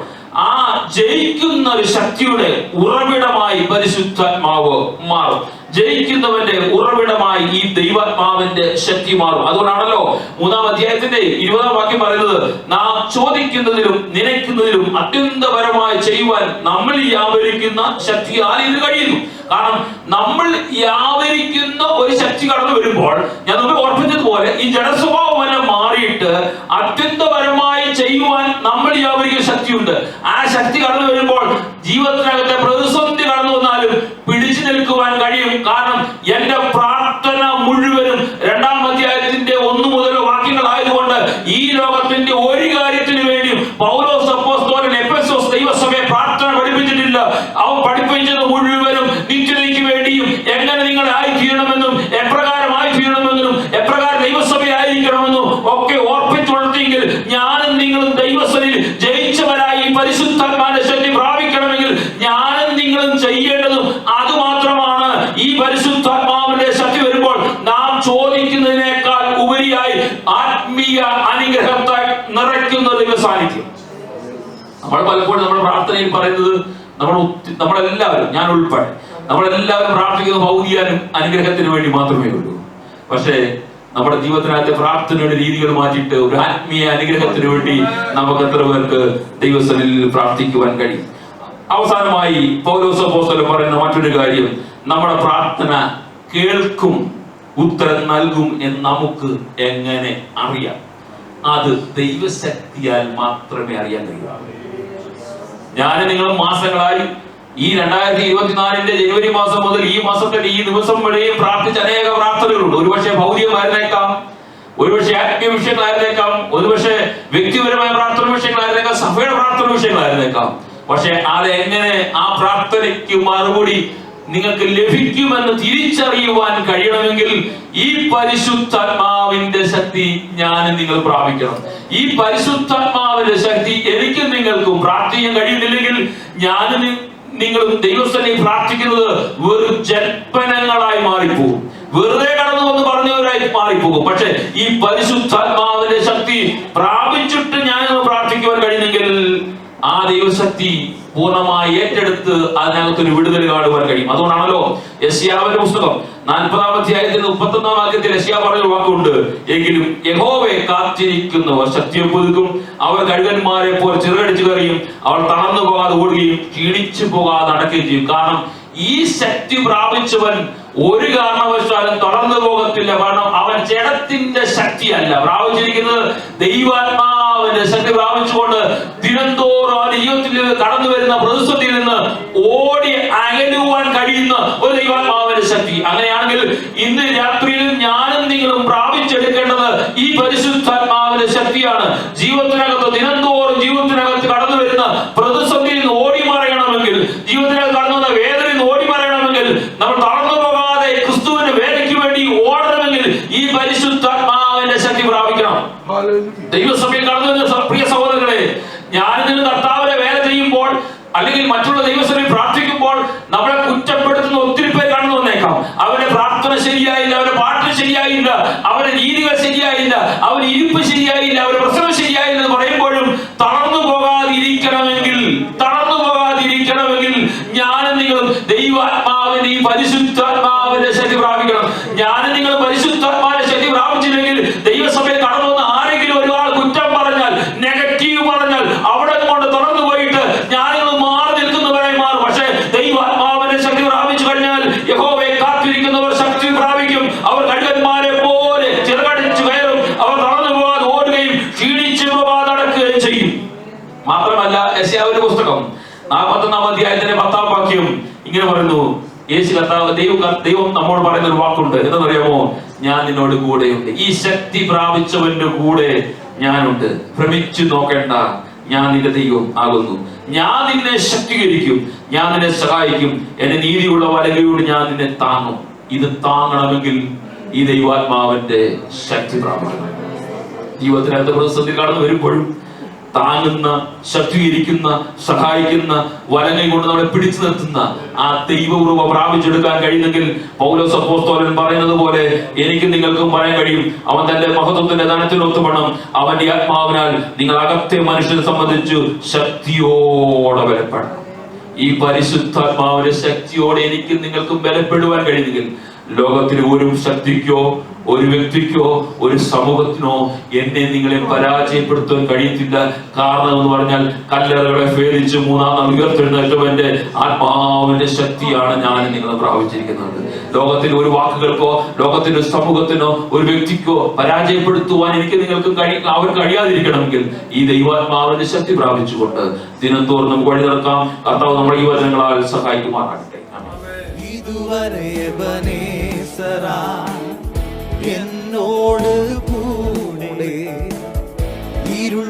[SPEAKER 2] ആ ജയിക്കുന്ന ഒരു ശക്തിയുടെ ഉറവിടമായി പരിശുദ്ധാത്മാവ് മാറും. ജയിക്കുന്നവന്റെ ഉറവിടമായി ഈ ദൈവാത്മാവിന്റെ ശക്തി മാറും. അതുകൊണ്ടാണല്ലോ 3-ാം അധ്യായത്തിന്റെ 20-ാം വാക്യം പറയുന്നത്, നാം ചോദിക്കുന്നതിലും നനയ്ക്കുന്നതിലും അത്യന്തപരമായി ചെയ്യുവാൻ നമ്മൾ വ്യാപരിക്കുന്ന ശക്തിയാൽ ഇത് കഴിയുന്നു. കാരണം നമ്മൾ വ്യാപരിക്കുന്ന ഒരു ശക്തി കടന്നു വരുമ്പോൾ, ഞാൻ മുമ്പ് ഓർപ്പിച്ചതുപോലെ ഈ ജഡസ്വഭാവം എല്ലാം മാറിയിട്ട് അത്യന്തപരമായി ചെയ്യുവാൻ നമ്മൾ വ്യാപരിക്കുന്ന ശക്തിയുണ്ട്. ആ ശക്തി കടന്നു വരുമ്പോൾ ജീവിതത്തിനകത്തെ പ്രതിസന്ധി കടന്നു വന്നാലും പിടിച്ചു നിൽക്കുവാൻ കഴിയും. കാരണം എന്റെ പ്രാർത്ഥന മുഴുവനും 2-ാം അധ്യായത്തിന്റെ 1 മുതൽ വാക്യങ്ങളായതുകൊണ്ട് ഈ ലോകത്തിന്റെ ഒരു കാര്യത്തിന് വേണ്ടിയും പൗലോസ് അപ്പോസ്തലൻ എഫെസോസ് ദൈവസഭയെ പ്രാർത്ഥന പഠിപ്പിച്ചിട്ടില്ല. അവൻ പഠിപ്പിച്ചത് മുഴുവനും നിത്യതയ്ക്ക് വേണ്ടിയും എങ്ങനെ നിങ്ങൾ ആയിത്തീരണമെന്നും എപ്രകാരമായി തീരണമെന്നും എപ്രകാരം ദൈവസഭയായിരിക്കണമെന്നും ഒക്കെ ഓർപ്പിച്ചുണർത്തിയെങ്കിൽ ഞാനും നിങ്ങളും ദൈവസഭയിൽ ജയിച്ചവരായി പരിശുദ്ധാത്മാവിന്റെ ശക്തി പ്രാപിക്കണമെങ്കിൽ ഞാനും നിങ്ങളും ചെയ്യേണ്ടതും അതുമാത്രമാണ്. ഈ പരിശുദ്ധാത്മാവിന്റെ ശക്തി വരുമ്പോൾ നാം ചോദിക്കുന്നതിനേക്കാൾ ഉപരിയായി ആത്മീയ അനുഗ്രഹത്തെ നിറയ്ക്കുന്ന ദൈവ സാന്നിധ്യം. നമ്മൾ പലപ്പോഴും നമ്മുടെ പ്രാർത്ഥനയിൽ പറയുന്നത് നമ്മളെല്ലാവരും, ഞാൻ ഉൾപ്പെടെ നമ്മളെല്ലാവരും പ്രാർത്ഥിക്കുന്ന ഭൗതിക അനുഗ്രഹത്തിന് വേണ്ടി മാത്രമേ ഉള്ളൂ. പക്ഷേ നമ്മുടെ ജീവിതത്തിനകത്തെ പ്രാർത്ഥനയുടെ രീതികൾ മാറ്റിയിട്ട് ഒരു ആത്മീയ അനുഗ്രഹത്തിന് വേണ്ടി നമുക്ക് എത്ര പേർക്ക് ദൈവസന്നിധിയിൽ പ്രാർത്ഥിക്കുവാൻ കഴിയും? അവസാനമായി പൗലോസ് അപ്പോസ്തലൻ പറയുന്ന മറ്റൊരു കാര്യം, നമ്മുടെ പ്രാർത്ഥന കേൾക്കും, ഉത്തരം നൽകും എന്ന് നമുക്ക് എങ്ങനെ അറിയാം? അത് ദൈവശക്തിയാൽ മാത്രമേ അറിയാൻ കഴിയൂ. ഞാൻ നിങ്ങൾ മാസങ്ങളായി ഈ 2024 ജനുവരി മാസം മുതൽ ഈ മാസത്തിന്റെ ഈ ദിവസം വരെയും പ്രാർത്ഥിച്ച അനേക പ്രാർത്ഥനകളുണ്ട്. ഒരുപക്ഷെ ഭൗതികമായിരുന്നേക്കാം, ഒരുപക്ഷെ ആത്മീയ വിഷയങ്ങളായിരുന്നേക്കാം, ഒരുപക്ഷെ വ്യക്തിപരമായ പ്രാർത്ഥന വിഷയങ്ങളായിരുന്നേക്കാം, സഭയുടെ പ്രാർത്ഥന വിഷയങ്ങളായിരുന്നേക്കാം. പക്ഷെ അതെങ്ങനെ ആ പ്രാർത്ഥനയ്ക്ക് മറുപടി നിങ്ങൾക്ക് ലഭിക്കുമെന്ന് തിരിച്ചറിയുവാൻ കഴിയണമെങ്കിൽ ഈ പരിശുദ്ധാത്മാവിന്റെ ശക്തി ഞാൻ നിങ്ങൾ പ്രാപിക്കണം. ഈ പരിശുദ്ധാത്മാവിന്റെ ശക്തി എനിക്കും നിങ്ങൾക്കും പ്രാർത്ഥിക്കാൻ കഴിയുന്നില്ലെങ്കിൽ ഞാനും നിങ്ങളും ദൈവസന്നിധിയിൽ പ്രാർത്ഥിക്കുന്നത് വെറും ജൽപ്പനങ്ങളായി മാറിപ്പോകും, വെറുതെ കടന്നു വന്ന് പറഞ്ഞവരായി മാറിപ്പോകും. പക്ഷെ ഈ പരിശുദ്ധാത്മാവിന്റെ ശക്തി പ്രാപിച്ചിട്ട് ഞാൻ പ്രാർത്ഥിക്കുവാൻ കഴിയുന്നെങ്കിൽ ആ ദൈവശക്തി പൂർണ്ണമായി ഏറ്റെടുത്ത് അതിനകത്തൊരു വിടുതൽ കാണുവാൻ കഴിയും. അതുകൊണ്ടാണല്ലോ യെശയ്യാവിന്റെ പുസ്തകം 40-ാം അധ്യായത്തിൽ 31-ാം വാക്യത്തിൽ യെശയ്യാ പറഞ്ഞ വാക്കുണ്ട്, എങ്കിലും യഹോവയെ കാത്തിരിക്കുന്നവർ ശക്തിയെ പുതുക്കും, അവർ കഴുകന്മാരെ പോലെ ചിറകടിച്ചു കയറിയും അവർ തളർന്നു പോകാതെ ഓടുകയും ക്ഷീണിച്ചു പോകാതെ നടക്കുകയും ചെയ്യും. കാരണം ഈ ശക്തി പ്രാപിച്ചവൻ ഒരു കാരണവശാലും തളർന്നു പോകത്തില്ല. കാരണം അവൻ ജഡത്തിന്റെ ശക്തിയല്ല പ്രാപിച്ചിരിക്കുന്നത്, ദൈവാത്മാവിന്റെ ശക്തി പ്രാപിച്ചുകൊണ്ട് ദിനംതോറും അവന്റെ ജീവിതത്തിൽ കടന്നു വരുന്ന പ്രതിസന്ധിയിൽ നിന്ന് ഓടി അകലുവാൻ കഴിയുന്ന ഒരു ദൈവാത്മാവിന്റെ ശക്തി. അങ്ങനെയാണെങ്കിൽ ഇന്ന് രാത്രിയിൽ ഞാനും നിങ്ങളും പ്രാപിച്ചെടുക്കേണ്ടത് ഈ പരിശുദ്ധാത്മാവിന്റെ ശക്തിയാണ്. ജീവിതത്തിനകത്ത് ദിനംതോറും ജീവിതത്തിനകത്ത് കടന്നു വരുന്ന പ്രതിസന്ധിയിൽ നിന്ന് ഓടി മറയണമെങ്കിൽ, ജീവിതത്തിനകത്ത് കടന്നു വന്ന വേദനയിൽ നിന്ന് ഓടി മറയണമെങ്കിൽ, നമ്മൾ തളർന്നു പോകാതെ ക്രിസ്തുവിന്റെ വേദനയ്ക്ക് വേണ്ടി ഓടണമെങ്കിൽ ഈ പരിശുദ്ധാത്മാവിന്റെ ശക്തി പ്രാപിക്കണം. ദൈവസഭയിൽ കടന്നു വരുന്ന പ്രിയ സഹോദരങ്ങളെ, ഞാനിതിന് കർത്താവിനെ വേല ചെയ്യുമ്പോൾ അല്ലെങ്കിൽ മറ്റുള്ള ദൈവസഭയിൽ പ്രാർത്ഥിക്കുമ്പോൾ നമ്മളെ കുറ്റപ്പെടുത്തുന്ന ഒത്തിരി പേർ കടന്നു വന്നേക്കാം. അവരുടെ പ്രാർത്ഥന ശരിയായില്ല, അവരുടെ പാട്ട് ശരിയായില്ല, അവരുടെ രീതികൾ ശരിയായില്ല, അവരുടെ ഇരിപ്പ് ശരിയായില്ല, അവരുടെ പ്രസംഗം ശരിയായില്ല എന്ന് പറയുമ്പോഴും തളർന്നു പോകാതിരിക്കണമെങ്കിൽ ഞാനും നിങ്ങളും ദൈവാത്മാവിന്റെ ഈ പരിശുദ്ധാത്മാവിന്റെ ശക്തി പ്രാപിക്കണം. ഞാനും നിങ്ങൾ പരിശുദ്ധാത്മാവിന്റെ ശക്തി പ്രാപിച്ചില്ലെങ്കിൽ ദൈവസഭയിൽ കടന്നു വന്ന ആരെങ്കിലും ഒരാൾ കുറ്റം പറഞ്ഞാൽ, നെഗറ്റീവ് പറഞ്ഞാൽ അവിടെ കൊണ്ട് തുറന്നു പോയിട്ട് ഞാനിന്ന് മാറി നിൽക്കുന്നവരായി മാറും. പക്ഷേ ദൈവാത്മാവിന്റെ ശക്തി പ്രാപിച്ചു കഴിഞ്ഞാൽ യഹോവയെ കാത്തിരിക്കുന്നവർ ശക്തി പ്രാപിക്കും. അവർ കഴുകന്മാരെ പോലെ ചിറകടിച്ചു കയറും, അവർ തളർന്നു പോകാതെ ഓടുകയും ക്ഷീണിച്ചു പോകാതെ നടക്കുകയും ചെയ്യും. മാത്രമല്ല യെശയ്യാവിന്റെ പുസ്തകം 41-ാം അധ്യായത്തിന്റെ 10-ാം വാക്യം ഇങ്ങനെ പറയുന്നു, യേശു കർത്താവ് ദൈവം നമ്മോട് പറയുന്ന ഒരു വാക്കുണ്ട്, എന്താണെന്നറിയാമോ? ഞാൻ നിന്നോട് കൂടെയുണ്ട്. ഈ ശക്തി പ്രാപിച്ചവന്റെ കൂടെ ഞാനുണ്ട്, ഭ്രമിച്ചു നോക്കേണ്ട, ഞാൻ നിന്റെ ദൈവം ആകുന്നു. ഞാൻ നിന്നെ ശക്തീകരിക്കും, ഞാൻ നിന്നെ സഹായിക്കും, എന്റെ നീതിയുള്ള വലകയോട് ഞാൻ നിന്നെ താങ്ങും. ഇത് താങ്ങണമെങ്കിൽ ഈ ദൈവാത്മാവിന്റെ ശക്തി പ്രാപിക്കണം. ജീവിതത്തിനകത്ത് പ്രതിസന്ധി കടന്നു വരുമ്പോഴും താങ്ങുന്ന, ശക്തീകരിക്കുന്ന, സഹായിക്കുന്ന, വലങ്ങൈ കൊണ്ട് നമ്മളെ പിടിച്ചു നിർത്തുന്ന ആ ദൈവകൃപ പ്രാപിച്ചെടുക്കാൻ കഴിയുന്നെങ്കിൽ പൗലോസ് അപ്പോസ്തലൻ പറയുന്നത് പോലെ എനിക്ക് നിങ്ങൾക്കും പറയാൻ കഴിയും. അവൻ തന്റെ മഹത്വത്തിന്റെ ധനത്തിനൊത്തുപണം അവന്റെ ആത്മാവിനാൽ നിങ്ങൾ അകത്തെ മനുഷ്യനെ സംബന്ധിച്ചു ശക്തിയോടെ ബലപ്പെടണം. ഈ പരിശുദ്ധാത്മാവിന്റെ ശക്തിയോടെ എനിക്ക് നിങ്ങൾക്കും ബലപ്പെടുവാൻ കഴിയുന്നെങ്കിൽ ലോകത്തിലെ ഒരു ശക്തിക്കോ ഒരു വ്യക്തിക്കോ ഒരു സമൂഹത്തിനോ എന്നെ നിങ്ങളെ പരാജയപ്പെടുത്താൻ കഴിയത്തില്ല. കാരണം എന്ന് പറഞ്ഞാൽ കല്ലറകളെ ഭേദിച്ച് മൂന്നാം നാൾ ഉയർത്തെഴുന്നേറ്റവന്റെ ആത്മാവിന്റെ ശക്തിയാണ് ഞാൻ നിങ്ങൾ പ്രാപിച്ചിരിക്കുന്നത്. ലോകത്തിലെ ഒരു വാക്കുകൾക്കോ ലോകത്തിന്റെ ഒരു സമൂഹത്തിനോ ഒരു വ്യക്തിക്കോ പരാജയപ്പെടുത്തുവാൻ എനിക്ക് നിങ്ങൾക്കും അവർ കഴിയാതിരിക്കണമെങ്കിൽ ഈ ദൈവാത്മാവിന്റെ ശക്തി പ്രാപിച്ചുകൊണ്ട് ദിനം തോറും നമുക്ക് വഴി നടക്കാം. കർത്താവ് നമ്മുടെ ഈ വചനങ്ങളാൽ സഹായിക്കുമാറാകട്ടെ.
[SPEAKER 1] ഇതുവരെ എബനേസരാ എന്നോട് കൂടെ ഇരുൾ